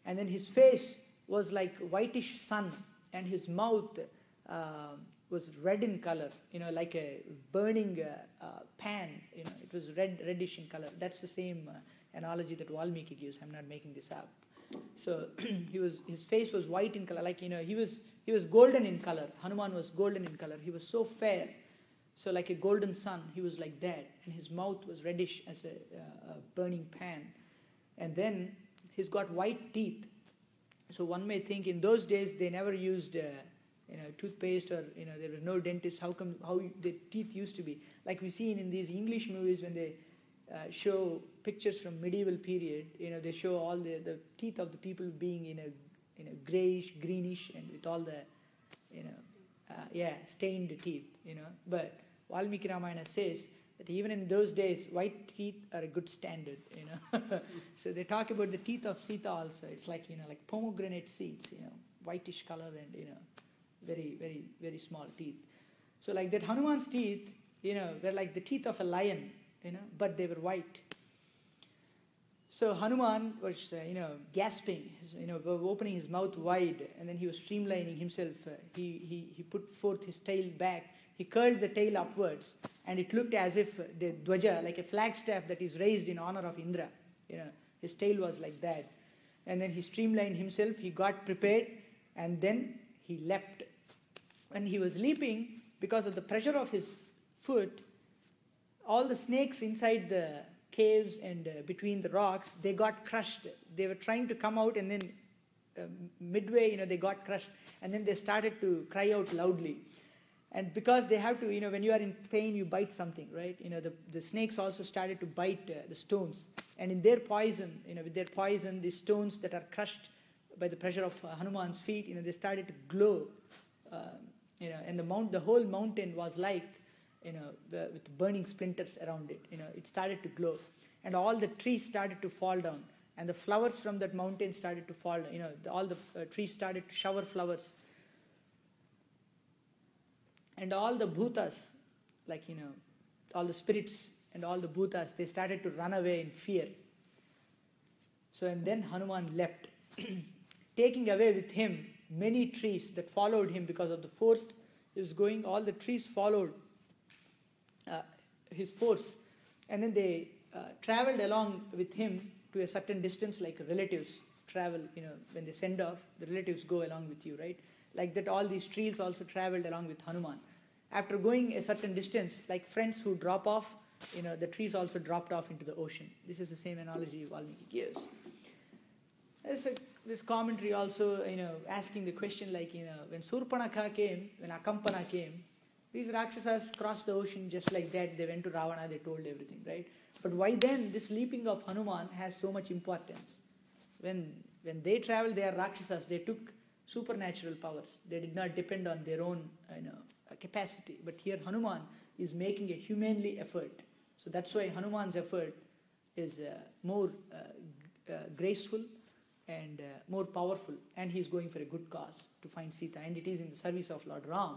And then his face was like whitish sun. And his mouth was red in color, like a burning pan. It was reddish in color. That's the same analogy that Valmiki gives. I'm not making this up. So his face was white in color. Like, he was golden in color. Hanuman was golden in color. He was so fair. So like a golden sun, he was like that. And his mouth was reddish as a burning pan. And then he's got white teeth. So one may think in those days they never used toothpaste or there was no dentist. How the teeth used to be? Like we see in these English movies when they show pictures from medieval period. They show all the teeth of the people being in a grayish, greenish, and with all the stained teeth, But Valmiki Ramayana says that even in those days, white teeth are a good standard, So they talk about the teeth of Sita also. It's like, like pomegranate seeds, whitish color and, very, very, very small teeth. So like that Hanuman's teeth, were like the teeth of a lion, but they were white. So Hanuman was, gasping, opening his mouth wide, and then he was streamlining himself. He put forth his tail back. He curled the tail upwards, and it looked as if the dwaja, like a flagstaff that is raised in honor of Indra. His tail was like that. And then he streamlined himself. He got prepared, and then he leapt. When he was leaping, because of the pressure of his foot, all the snakes inside the caves and between the rocks, they got crushed. They were trying to come out, and then midway, they got crushed, and then they started to cry out loudly. And because they have to, when you are in pain, you bite something, right? The snakes also started to bite the stones, and in their poison, with their poison, the stones that are crushed by the pressure of Hanuman's feet, they started to glow, and the whole mountain was like, with burning splinters around it. It started to glow, and all the trees started to fall down, and the flowers from that mountain started to fall down. All the trees started to shower flowers, and all the bhutas, like all the spirits and all the bhutas, they started to run away in fear. So, and then Hanuman leapt, taking away with him many trees that followed him because of the force he was going. All the trees followed his force, and then they traveled along with him to a certain distance, like relatives travel. When they send off, the relatives go along with you, right? Like that, all these trees also traveled along with Hanuman. After going a certain distance, like friends who drop off, the trees also dropped off into the ocean. This is the same analogy Valmiki gives. This commentary also, asking the question, like, when Surpanakha came, when Akampana came, these Rakshasas crossed the ocean just like that. They went to Ravana, they told everything, right? But why then this leaping of Hanuman has so much importance? When they traveled, they are Rakshasas. They took supernatural powers. They did not depend on their own capacity. But here Hanuman is making a humanly effort. So that's why Hanuman's effort is more graceful and more powerful. And he's going for a good cause to find Sita. And it is in the service of Lord Ram.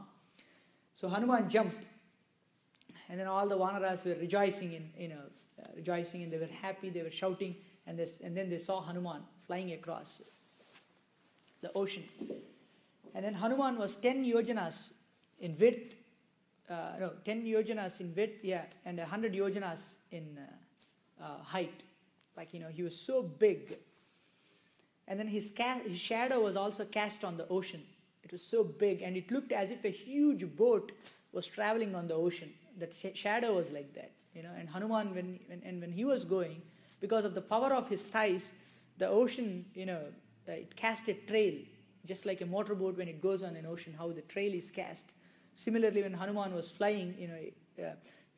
So Hanuman jumped, and then all the Vanaras were rejoicing and they were happy, they were shouting, and then they saw Hanuman flying across the ocean. And then Hanuman was 10 yojanas in width, 10 yojanas in width, and 100 yojanas in height. Like, he was so big. And then his shadow was also cast on the ocean. It was so big, and it looked as if a huge boat was traveling on the ocean. That shadow was like that, And Hanuman, when he was going, because of the power of his thighs, the ocean, it cast a trail, just like a motorboat when it goes on an ocean, how the trail is cast. Similarly, when Hanuman was flying,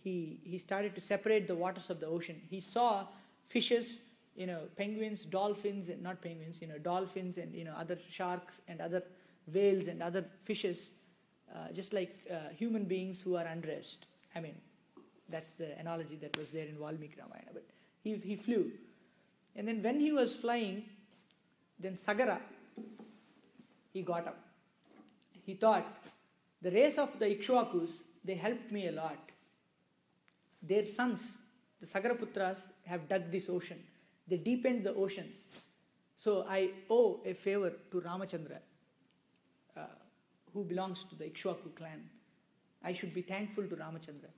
he started to separate the waters of the ocean. He saw fishes, penguins, dolphins, not penguins, dolphins and other sharks and other whales and other fishes, just like human beings who are undressed. I mean, that's the analogy that was there in Valmiki Ramayana. But he flew. And then when he was flying, then Sagara, he got up. He thought, the race of the Ikshvakus, they helped me a lot. Their sons, the Sagaraputras, have dug this ocean. They deepened the oceans. So I owe a favor to Ramachandra, who belongs to the Ikshvaku clan. I should be thankful to Ramachandra.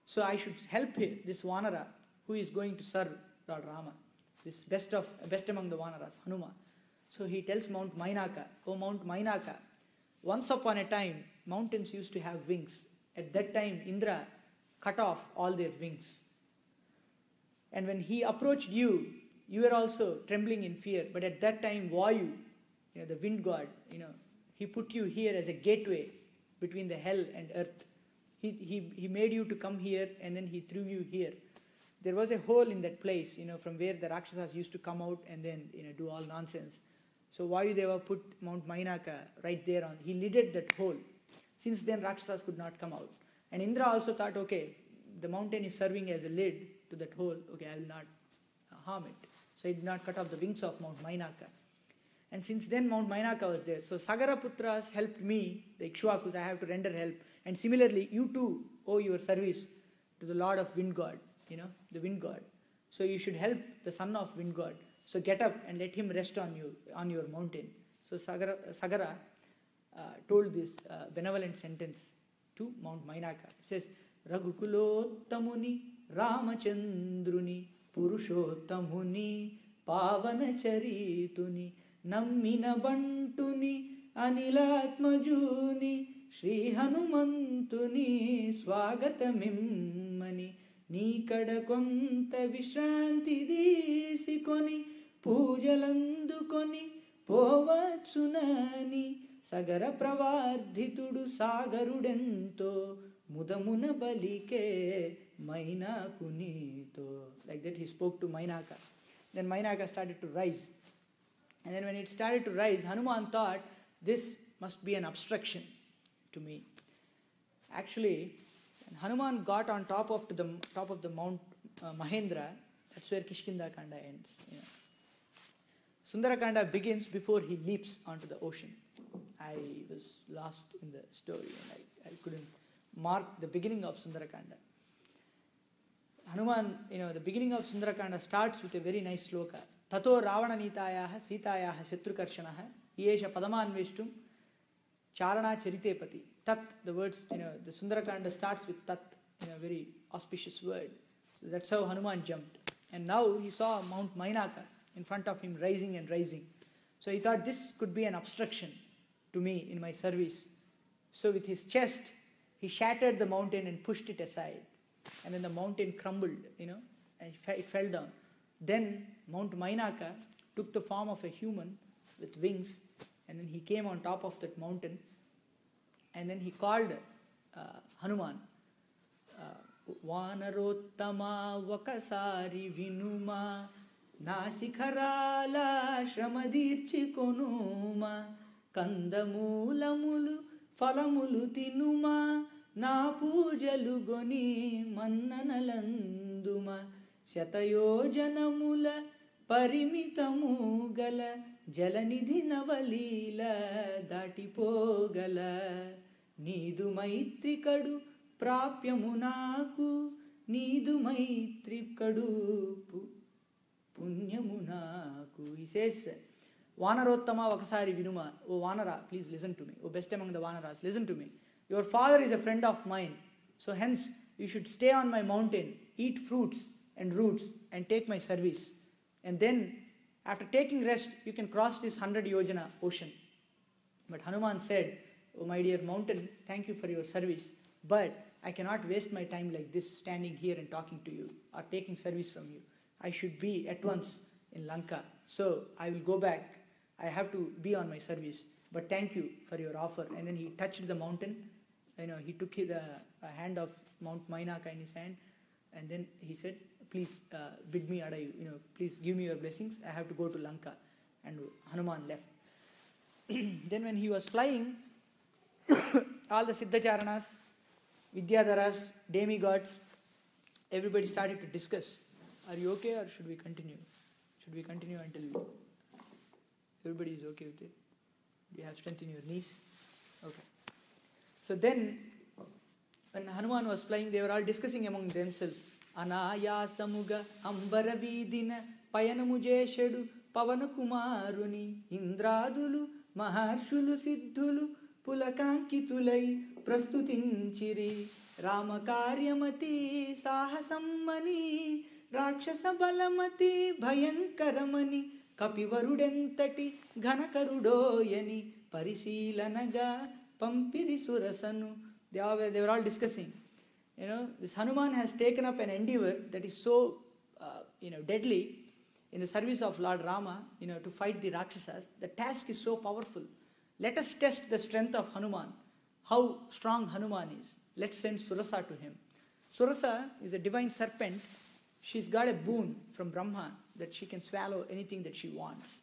So I should help this Vanara who is going to serve Lord Rama, this best among the Vanaras, Hanuman. So he tells Mount Mainaka, "Oh Mount Mainaka, once upon a time, mountains used to have wings. At that time, Indra cut off all their wings. And when he approached you, you were also trembling in fear. But at that time, Vayu, the wind god, he put you here as a gateway between the hell and earth. He made you to come here, and then he threw you here. There was a hole in that place, from where the Rakshasas used to come out and then, do all nonsense. So Vayudeva put Mount Mainaka right there on. He lidded that hole. Since then, Rakshasas could not come out. And Indra also thought, okay, the mountain is serving as a lid to that hole. Okay, I will not harm it. So he did not cut off the wings of Mount Mainaka. And since then, Mount Mainaka was there. So Sagara Putras helped me, the Ikshvakus, I have to render help. And similarly, you too owe your service to the Lord of Wind God, the Wind God. So you should help the son of Wind God. So get up and let him rest on your mountain. So Sagara told this benevolent sentence to Mount Mainaka. It says, Raghukulottamuni Ramachandruni Purushottamuni Pavanacharituni Nammina Bantuni Anilatmajuni Shri Hanumantuni Swagatamimani Nikada Konta Vishranti Disikoni Pujalandukoni Povachunani Sagara Pravardhitudu Sagarudento Mudamuna Balike Maina Kunito. Like that he spoke to Mainaka. Then Mainaka started to rise. And then when it started to rise, Hanuman thought, this must be an obstruction to me. Actually, when Hanuman got on top of the Mount Mahendra, that's where Kishkinda Kanda ends. Sundarakanda begins before he leaps onto the ocean. I was lost in the story and I couldn't mark the beginning of Sundarakanda. Hanuman, the beginning of Sundarakanda starts with a very nice sloka. Tato Ravana Nitayaha Sitayaha Shatrukarshanaha Yesha Padamanveshtum Charana Charitepati. Tat, the words, the Sundarakanda starts with Tat, a very auspicious word. So that's how Hanuman jumped. And now he saw Mount Mainaka in front of him rising and rising. So he thought this could be an obstruction to me in my service. So with his chest, he shattered the mountain and pushed it aside. And then the mountain crumbled, and it fell down. Then Mount Mainaka took the form of a human with wings, and then he came on top of that mountain, and then he called Hanuman, Vanarottama Vakasari Vinuma Nasikharala Shramadhirchi Konuma Kandamulamulu Falamulu Tinuma Na Pujalu Goni Mannanalanduma Shatayojanamula Parimitamu Gala Jalanidhi Navalila Datipogala Nidu Maitrikadu Prapyamunaku Nidu Maitrikadu Punyamunaku. He says, Vanarottama Vakasari Vinuma. O Vanara, please listen to me. O best among the Vanaras, listen to me. Your father is a friend of mine. So hence, you should stay on my mountain, eat fruits and roots, and take my service. And then, after taking rest, you can cross this 100 yojana ocean. But Hanuman said, Oh my dear mountain, thank you for your service. But I cannot waste my time like this, standing here and talking to you, or taking service from you. I should be at once in Lanka. So I will go back. I have to be on my service. But thank you for your offer. And then he touched the mountain. He took the hand of Mount Mainaka in his hand. And then he said, please bid me adayu. Please give me your blessings. I have to go to Lanka. And Hanuman left. Then when he was flying, all the Siddhacharanas, Vidyadharas, demigods, everybody started to discuss. Are you okay or should we continue? Should we continue until everybody is okay with it? Do you have strength in your knees? Okay. So then, when Hanuman was flying, they were all discussing among themselves. Anaya Samuga Ambaravidina Payanamujeshadu Pavanakumaruni Indradulu Maharshulu Siddhulu Pulakankitulai Prastutinchiri Ramakaryamati Sahasammani Rakshasa Balamati Bhayankaramani Kapivarudentati Ghanakarudoyani Parisīlanaga Pampiri Surasanu. They were all discussing. This Hanuman has taken up an endeavor that is so, deadly in the service of Lord Rama, to fight the Rakshasas. The task is so powerful. Let us test the strength of Hanuman, how strong Hanuman is. Let's send Surasa to him. Surasa is a divine serpent. She's got a boon from Brahma that she can swallow anything that she wants.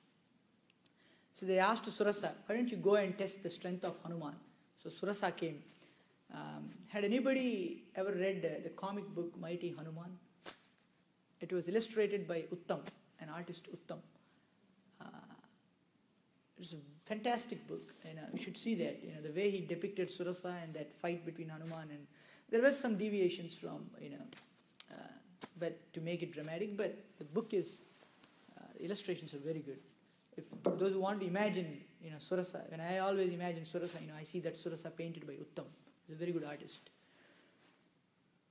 So they asked Surasa, why don't you go and test the strength of Hanuman? So So Surasa came. Had anybody ever read the comic book Mighty Hanuman? It was illustrated by Uttam, an artist Uttam. It's a fantastic book, and you should see that. The way he depicted Surasa and that fight between Hanuman, and there were some deviations from but to make it dramatic. But the book is illustrations are very good. If those who want to imagine, Surasa, when I always imagine Surasa, I see that Surasa painted by Uttam. He's a very good artist.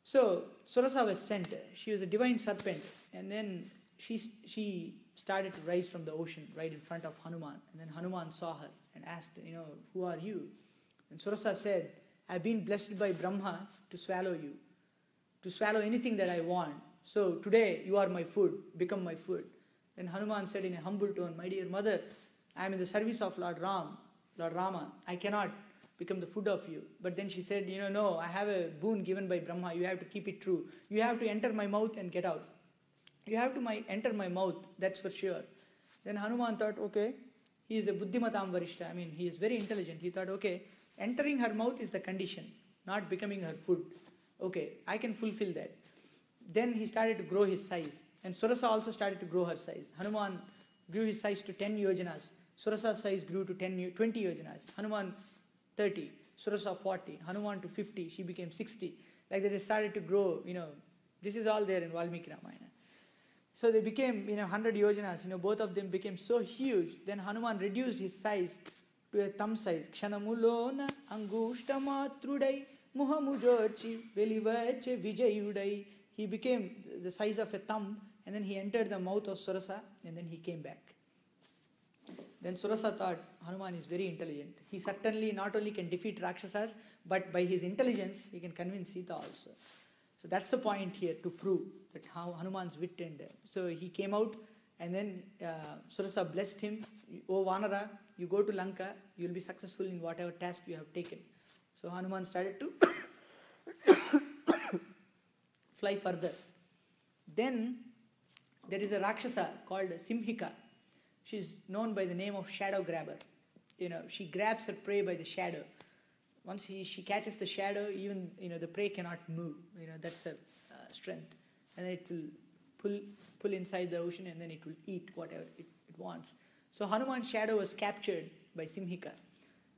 So Surasa was sent. She was a divine serpent, and then she started to rise from the ocean right in front of Hanuman. And then Hanuman saw her and asked, who are you? And Surasa said, I've been blessed by Brahma to swallow you, to swallow anything that I want. So today you are my food, become my food. Then Hanuman said in a humble tone, my dear mother, I am in the service of Lord Rama. I cannot become the food of you. But then she said, no, I have a boon given by Brahma. You have to keep it true. You have to enter my mouth and get out. You have to enter my mouth, that's for sure. Then Hanuman thought, okay, he is a buddhimatam varishta. He is very intelligent. He thought, okay, entering her mouth is the condition, not becoming her food. Okay, I can fulfill that. Then he started to grow his size. And Surasa also started to grow her size. Hanuman grew his size to 10 yojanas. Surasa's size grew to 20 yojanas. Hanuman 30, Surasa 40, Hanuman to 50, she became 60. Like that, they started to grow, this is all there in Valmiki Ramayana. So they became, 100 yojanas, both of them became so huge. Then Hanuman reduced his size to a thumb size. Kshanamulona angushtamathrudai muhamujochi velivache vijayudai. He became the size of a thumb, and then he entered the mouth of Surasa, and then he came back. Then Surasa thought, Hanuman is very intelligent. He certainly not only can defeat Rakshasas, but by his intelligence, he can convince Sita also. So that's the point here, to prove that how Hanuman's wit and so he came out, and then Surasa blessed him. O Vanara, you go to Lanka, you will be successful in whatever task you have taken. So Hanuman started to fly further. Then there is a Rakshasa called Simhika. She is known by the name of shadow grabber. She grabs her prey by the shadow. Once she catches the shadow, even the prey cannot move. That's her strength, and then it will pull inside the ocean, and then it will eat whatever it wants. So Hanuman's shadow was captured by Simhika,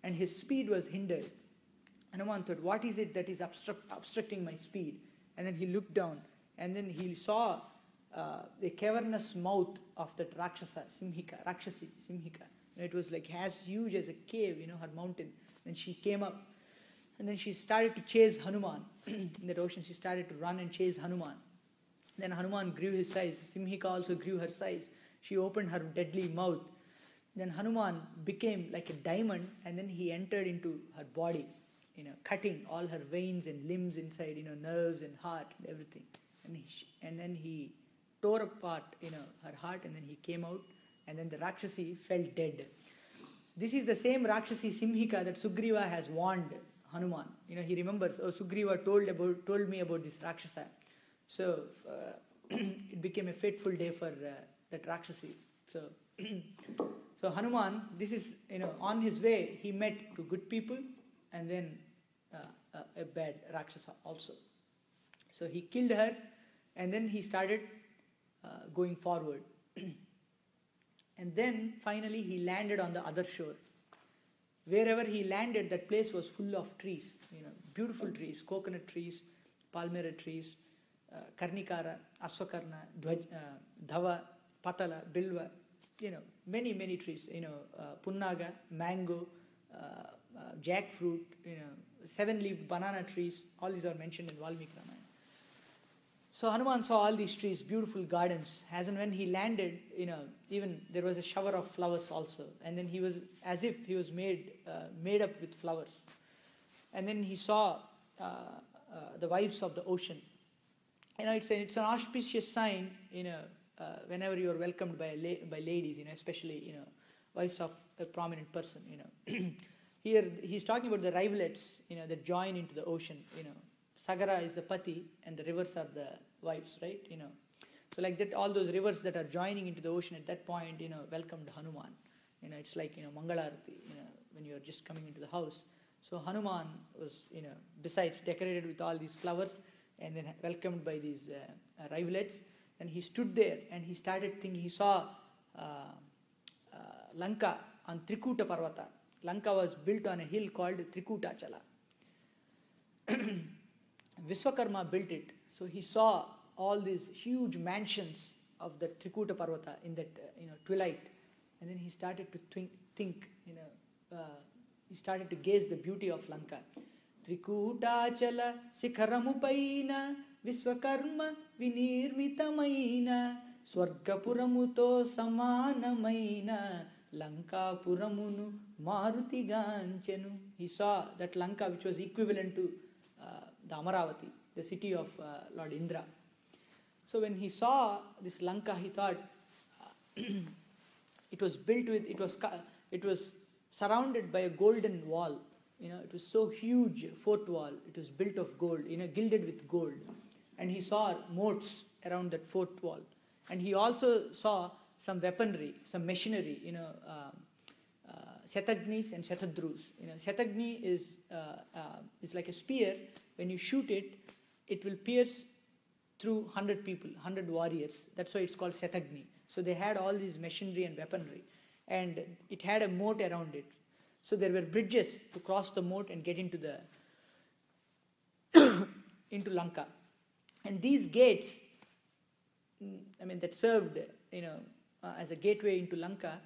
and his speed was hindered. Hanuman thought, what is it that is obstructing my speed? And then he looked down, and then he saw the cavernous mouth of that Rakshasa, Rakshasi, Simhika. It was like as huge as a cave, her mountain. Then she came up, and then she started to chase Hanuman. In that ocean, she started to run and chase Hanuman. Then Hanuman grew his size. Simhika also grew her size. She opened her deadly mouth. Then Hanuman became like a diamond, and then he entered into her body, cutting all her veins and limbs inside, nerves and heart and everything. And then he tore apart, her heart, and then he came out, and then the Rakshasi fell dead. This is the same Rakshasi Simhika that Sugriva has warned Hanuman. He remembers, Sugriva told me about this Rakshasa. So it became a fateful day for that Rakshasi. So Hanuman, this is, on his way, he met two good people, and then a bad Rakshasa also. So he killed her, and then he started going forward. And then finally he landed on the other shore. Wherever he landed, that place was full of trees, beautiful trees, coconut trees, palmyra trees, karnikara, aswakarna, dhava, patala, bilva, many, many trees, punnaga, mango, jackfruit, 7-leaf banana trees. All these are mentioned in Valmiki Ramayana. So Hanuman saw all these trees, beautiful gardens. As and when he landed, even there was a shower of flowers also. And then he was as if he was made up with flowers. And then he saw the wives of the ocean. It's an auspicious sign, whenever you are welcomed by ladies, especially wives of a prominent person. Here he's talking about the rivulets, that join into the ocean. Sagara is the pati, and the rivers are the wives, right? So like that, all those rivers that are joining into the ocean at that point, welcomed Hanuman. It's like Mangalarati, when you are just coming into the house. So Hanuman was, besides decorated with all these flowers and then welcomed by these rivulets, and he stood there and he started thinking. He saw Lanka on Trikuta Parvata. Lanka was built on a hill called Trikutachala. Vishwakarma built it. So he saw all these huge mansions of the Trikuta Parvata in that twilight, and then he started to think. He started to gaze the beauty of Lanka. Trikutachala Sikharamupaina Vishwakarma Vinirmitamaina Swargapuramuto Samanamaina Lankapuramunu Maruti Ganchenu. He saw that Lanka, which was equivalent to the Amaravati, the city of Lord Indra. So when he saw this Lanka, he thought it was built with, it was surrounded by a golden wall. It was so huge, fort wall. It was built of gold, gilded with gold. And he saw moats around that fort wall. And he also saw some weaponry, some machinery, Shatagnis and Shatadrus. Shatagni is like a spear. When you shoot it, it will pierce through 100 people, 100 warriors. That's why it's called Shatagni. So they had all these machinery and weaponry. And it had a moat around it. So there were bridges to cross the moat and get into into Lanka. And these gates, that served, as a gateway into Lanka,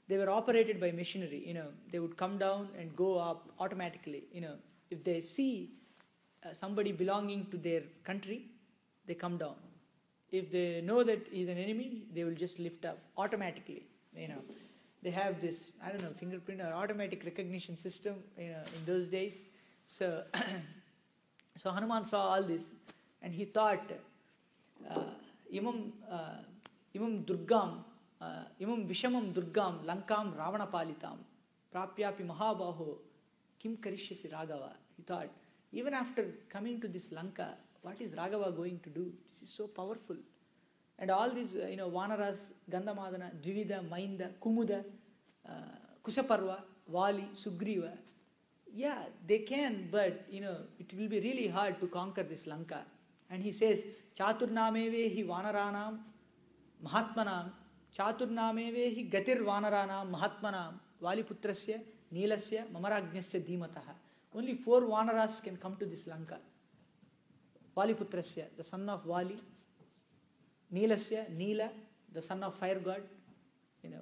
they were operated by machinery. They would come down and go up automatically. If they see somebody belonging to their country, they come down. If they know that he's an enemy, they will just lift up automatically. They have this, fingerprint or automatic recognition system, in those days. So, so Hanuman saw all this, and he thought, imam durgam, imam vishamam durgam, lankam ravana palitam, prapyapi mahabaho, kim karishyasi Raghava. He thought, even after coming to this Lanka, what is Raghava going to do? This is so powerful. And all these, Vanaras, Gandhamadana, Dvivida, Mainda, Kumuda, Kusaparva, Vali, Sugriva. Yeah, they can, but, it will be really hard to conquer this Lanka. And he says, Chaturnamevehi Vanaranam Mahatmanam, Chaturnamevehi Gatir Vanaranam Mahatmanam, Valiputrasya, Neelasya, Mamarajnasya Dhimataha. Only 4 Vanaras can come to this Lanka. Valiputrasya, the son of Vali, Neelasya, Neela, the son of fire god,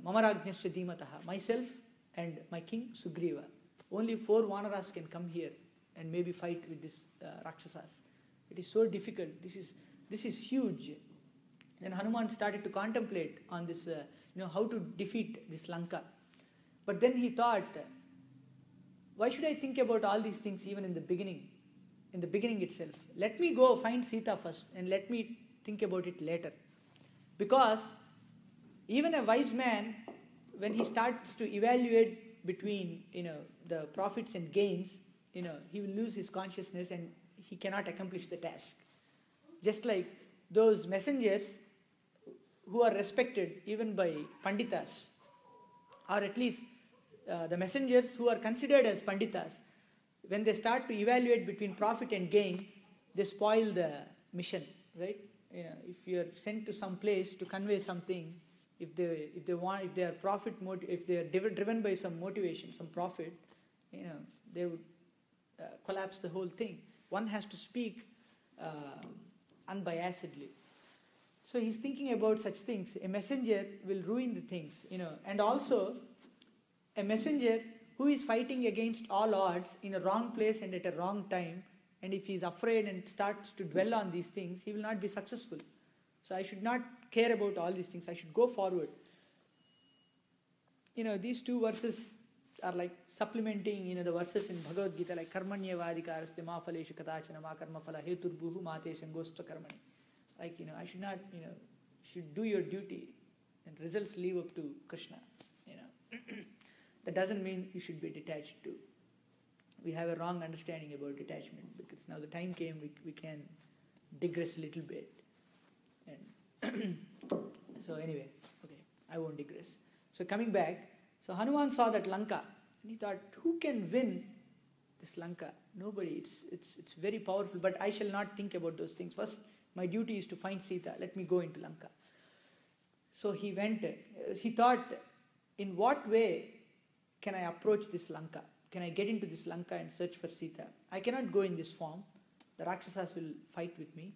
Mamarajnasya Dhimataha, myself and my king Sugriva. Only 4 Vanaras can come here and maybe fight with this Rakshasas. It is so difficult. This is huge. Then Hanuman started to contemplate on this, how to defeat this Lanka. But then he thought, why should I think about all these things even in the beginning itself? Let me go find Sita first and let me think about it later. Because even a wise man, when he starts to evaluate between, the profits and gains, he will lose his consciousness and he cannot accomplish the task. Just like those messengers who are respected even by Panditas, or at least the messengers who are considered as Panditas, when they start to evaluate between profit and gain, they spoil the mission, right? If you are sent to some place to convey something, if they are driven by some motivation, some profit, they would collapse the whole thing. One has to speak unbiasedly. So he's thinking about such things. A messenger will ruin the things, and also a messenger who is fighting against all odds in a wrong place and at a wrong time, and if he is afraid and starts to dwell on these things, he will not be successful. So I should not care about all these things. I should go forward. These 2 verses are like supplementing, the verses in Bhagavad Gita, like karmanya vadikaraste ma phaleshu katachana ma karma phala heturbuhu mate sangosta karmani. Like, I should not, should do your duty and results leave up to Krishna. That doesn't mean you should be detached too. We have a wrong understanding about detachment, because now the time came we can digress a little bit. And so anyway, okay, I won't digress. So coming back, so Hanuman saw that Lanka and he thought, who can win this Lanka? Nobody. It's very powerful, but I shall not think about those things. First, my duty is to find Sita. Let me go into Lanka. So he went. He thought, in what way can I approach this Lanka? Can I get into this Lanka and search for Sita? I cannot go in this form. The Rakshasas will fight with me.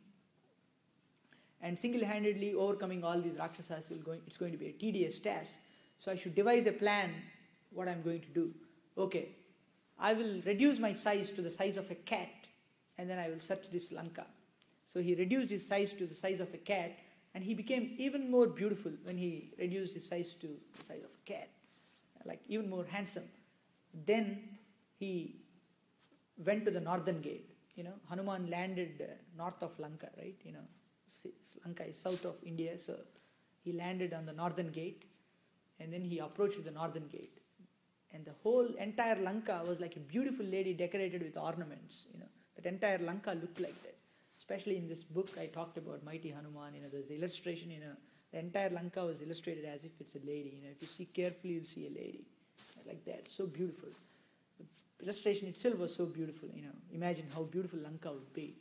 And single-handedly overcoming all these Rakshasas, it's going to be a tedious task. So I should devise a plan what I'm going to do. Okay, I will reduce my size to the size of a cat, and then I will search this Lanka. So he reduced his size to the size of a cat, and he became even more beautiful when he reduced his size to the size of a cat, like even more handsome. Then he went to the northern gate. Hanuman landed north of Lanka, right? Lanka is south of India, so he landed on the northern gate, and then he approached the northern gate. And the whole entire Lanka was like a beautiful lady decorated with ornaments. That entire Lanka looked like that. Especially in this book, I talked about Mighty Hanuman. There's illustration. The entire Lanka was illustrated as if it's a lady. If you see carefully, you'll see a lady like that. So beautiful. The illustration itself was so beautiful. Imagine how beautiful Lanka would be.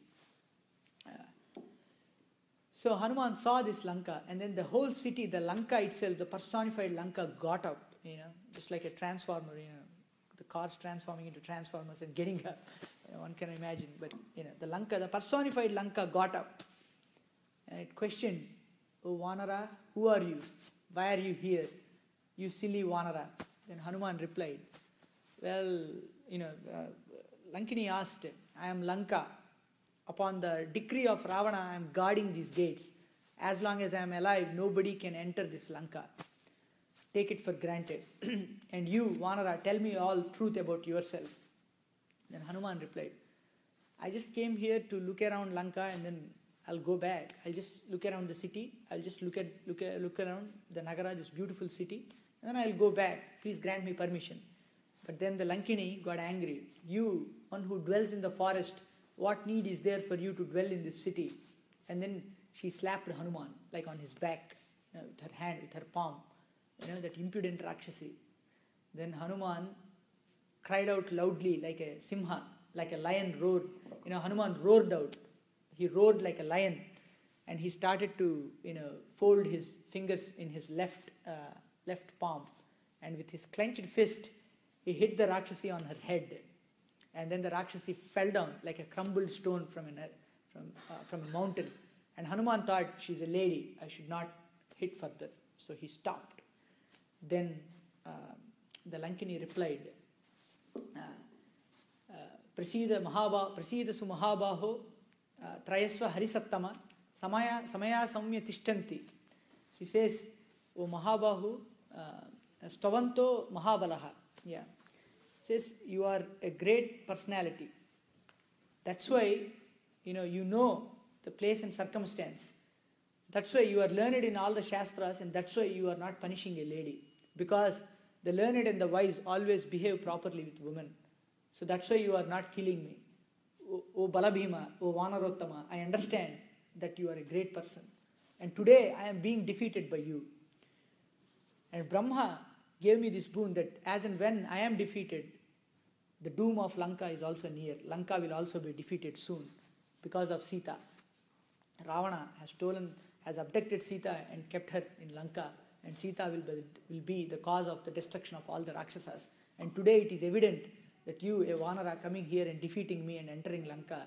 So Hanuman saw this Lanka, and then the whole city, the Lanka itself, the personified Lanka, got up. Just like a transformer. The cars transforming into transformers and getting up. One can imagine, but the Lanka, the personified Lanka, got up, and it questioned, "Oh Vanara, who are you? Why are you here? You silly Vanara." Then Hanuman replied, "Well, Lankini asked, I am Lanka. Upon the decree of Ravana, I am guarding these gates. As long as I am alive, nobody can enter this Lanka. Take it for granted. And you, Vanara, tell me all truth about yourself." Then Hanuman replied, "I just came here to look around Lanka, and then I'll go back. I'll just look around the city. I'll just look around the Nagara, this beautiful city, and then I'll go back. Please grant me permission." But then the Lankini got angry. "You, one who dwells in the forest, what need is there for you to dwell in this city?" And then she slapped Hanuman, like on his back, with her hand, with her palm. That impudent Rakshasi. Then Hanuman cried out loudly like a simha, like a lion roared. Hanuman roared out. He roared like a lion, and he started to, fold his fingers in his left palm, and with his clenched fist, he hit the Rakshasi on her head, and then the Rakshasi fell down like a crumbled stone from a mountain. And Hanuman thought, she's a lady, I should not hit further, so he stopped. Then the Lankini replied, "Prasida su Mahabaho Trayasva Harisattama Samaya Samya Tishtanti." She says, "O Mahabahu, Stavanto Mahabalaha." Yeah. Says, "You are a great personality. That's why, you know the place and circumstance. That's why you are learned in all the Shastras, and that's why you are not punishing a lady. Because the learned and the wise always behave properly with women. So that's why you are not killing me. O Balabhima, O Vanarottama, I understand that you are a great person. And today I am being defeated by you. And Brahma gave me this boon that as and when I am defeated, the doom of Lanka is also near. Lanka will also be defeated soon because of Sita. Ravana has abducted Sita and kept her in Lanka, and Sita will be the cause of the destruction of all the Rakshasas. And today it is evident that you, a Vanara, coming here and defeating me and entering Lanka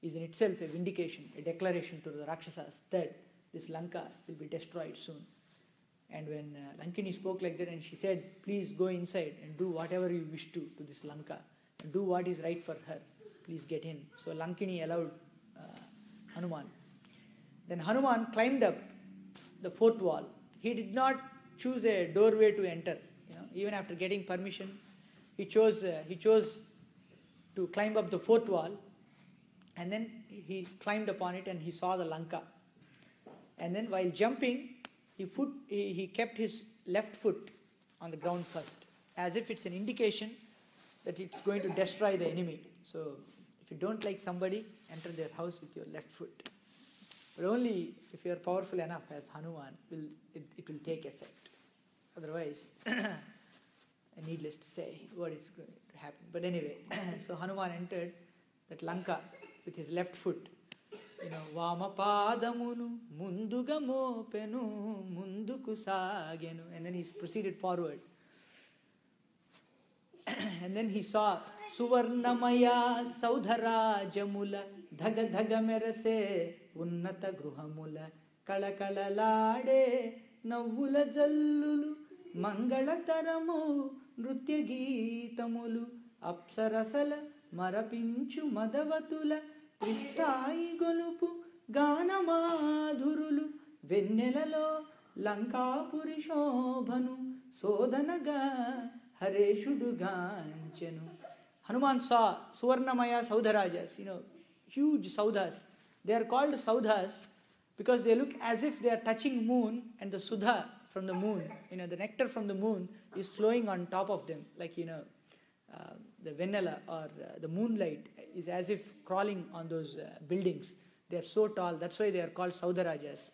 is in itself a vindication, a declaration to the Rakshasas that this Lanka will be destroyed soon." And when Lankini spoke like that, and she said, "Please go inside and do whatever you wish to this Lanka, and do what is right for her. Please get in." So Lankini allowed Hanuman. Then Hanuman climbed up the fort wall. He did not choose a doorway to enter. Even after getting permission, he chose to climb up the fort wall, and then he climbed upon it and he saw the Lanka. And then while jumping, he kept his left foot on the ground first, as if it's an indication that it's going to destroy the enemy. So if you don't like somebody, enter their house with your left foot. But only if you are powerful enough as Hanuman, it will take effect. Otherwise, needless to say what is going to happen. But anyway, so Hanuman entered that Lanka with his left foot. Vamapadamunu munduga mopenu munduku sagenu. And then he proceeded forward. And then he saw Suvarnamaya Saudharajamula Dhaga Dhaga Merase Unnata Gruhamula Kalakalalade Navula Jallulu Mangalataramu Nrutya Geetamulu Apsarasala Marapinchu Madavatula Kristai Golupu Ganamadhurulu Vennelalo Lankapuri Shobhanu Sodanaga Hareshudu Ganchenu. Hanuman saw Suvarnamaya Saudharajas, huge Saudhas. They are called Saudhas because they look as if they are touching moon, and the Sudha from the moon, the nectar from the moon is flowing on top of them, like the vanilla or the moonlight is as if crawling on those buildings. They are so tall, that's why they are called Saudharajas.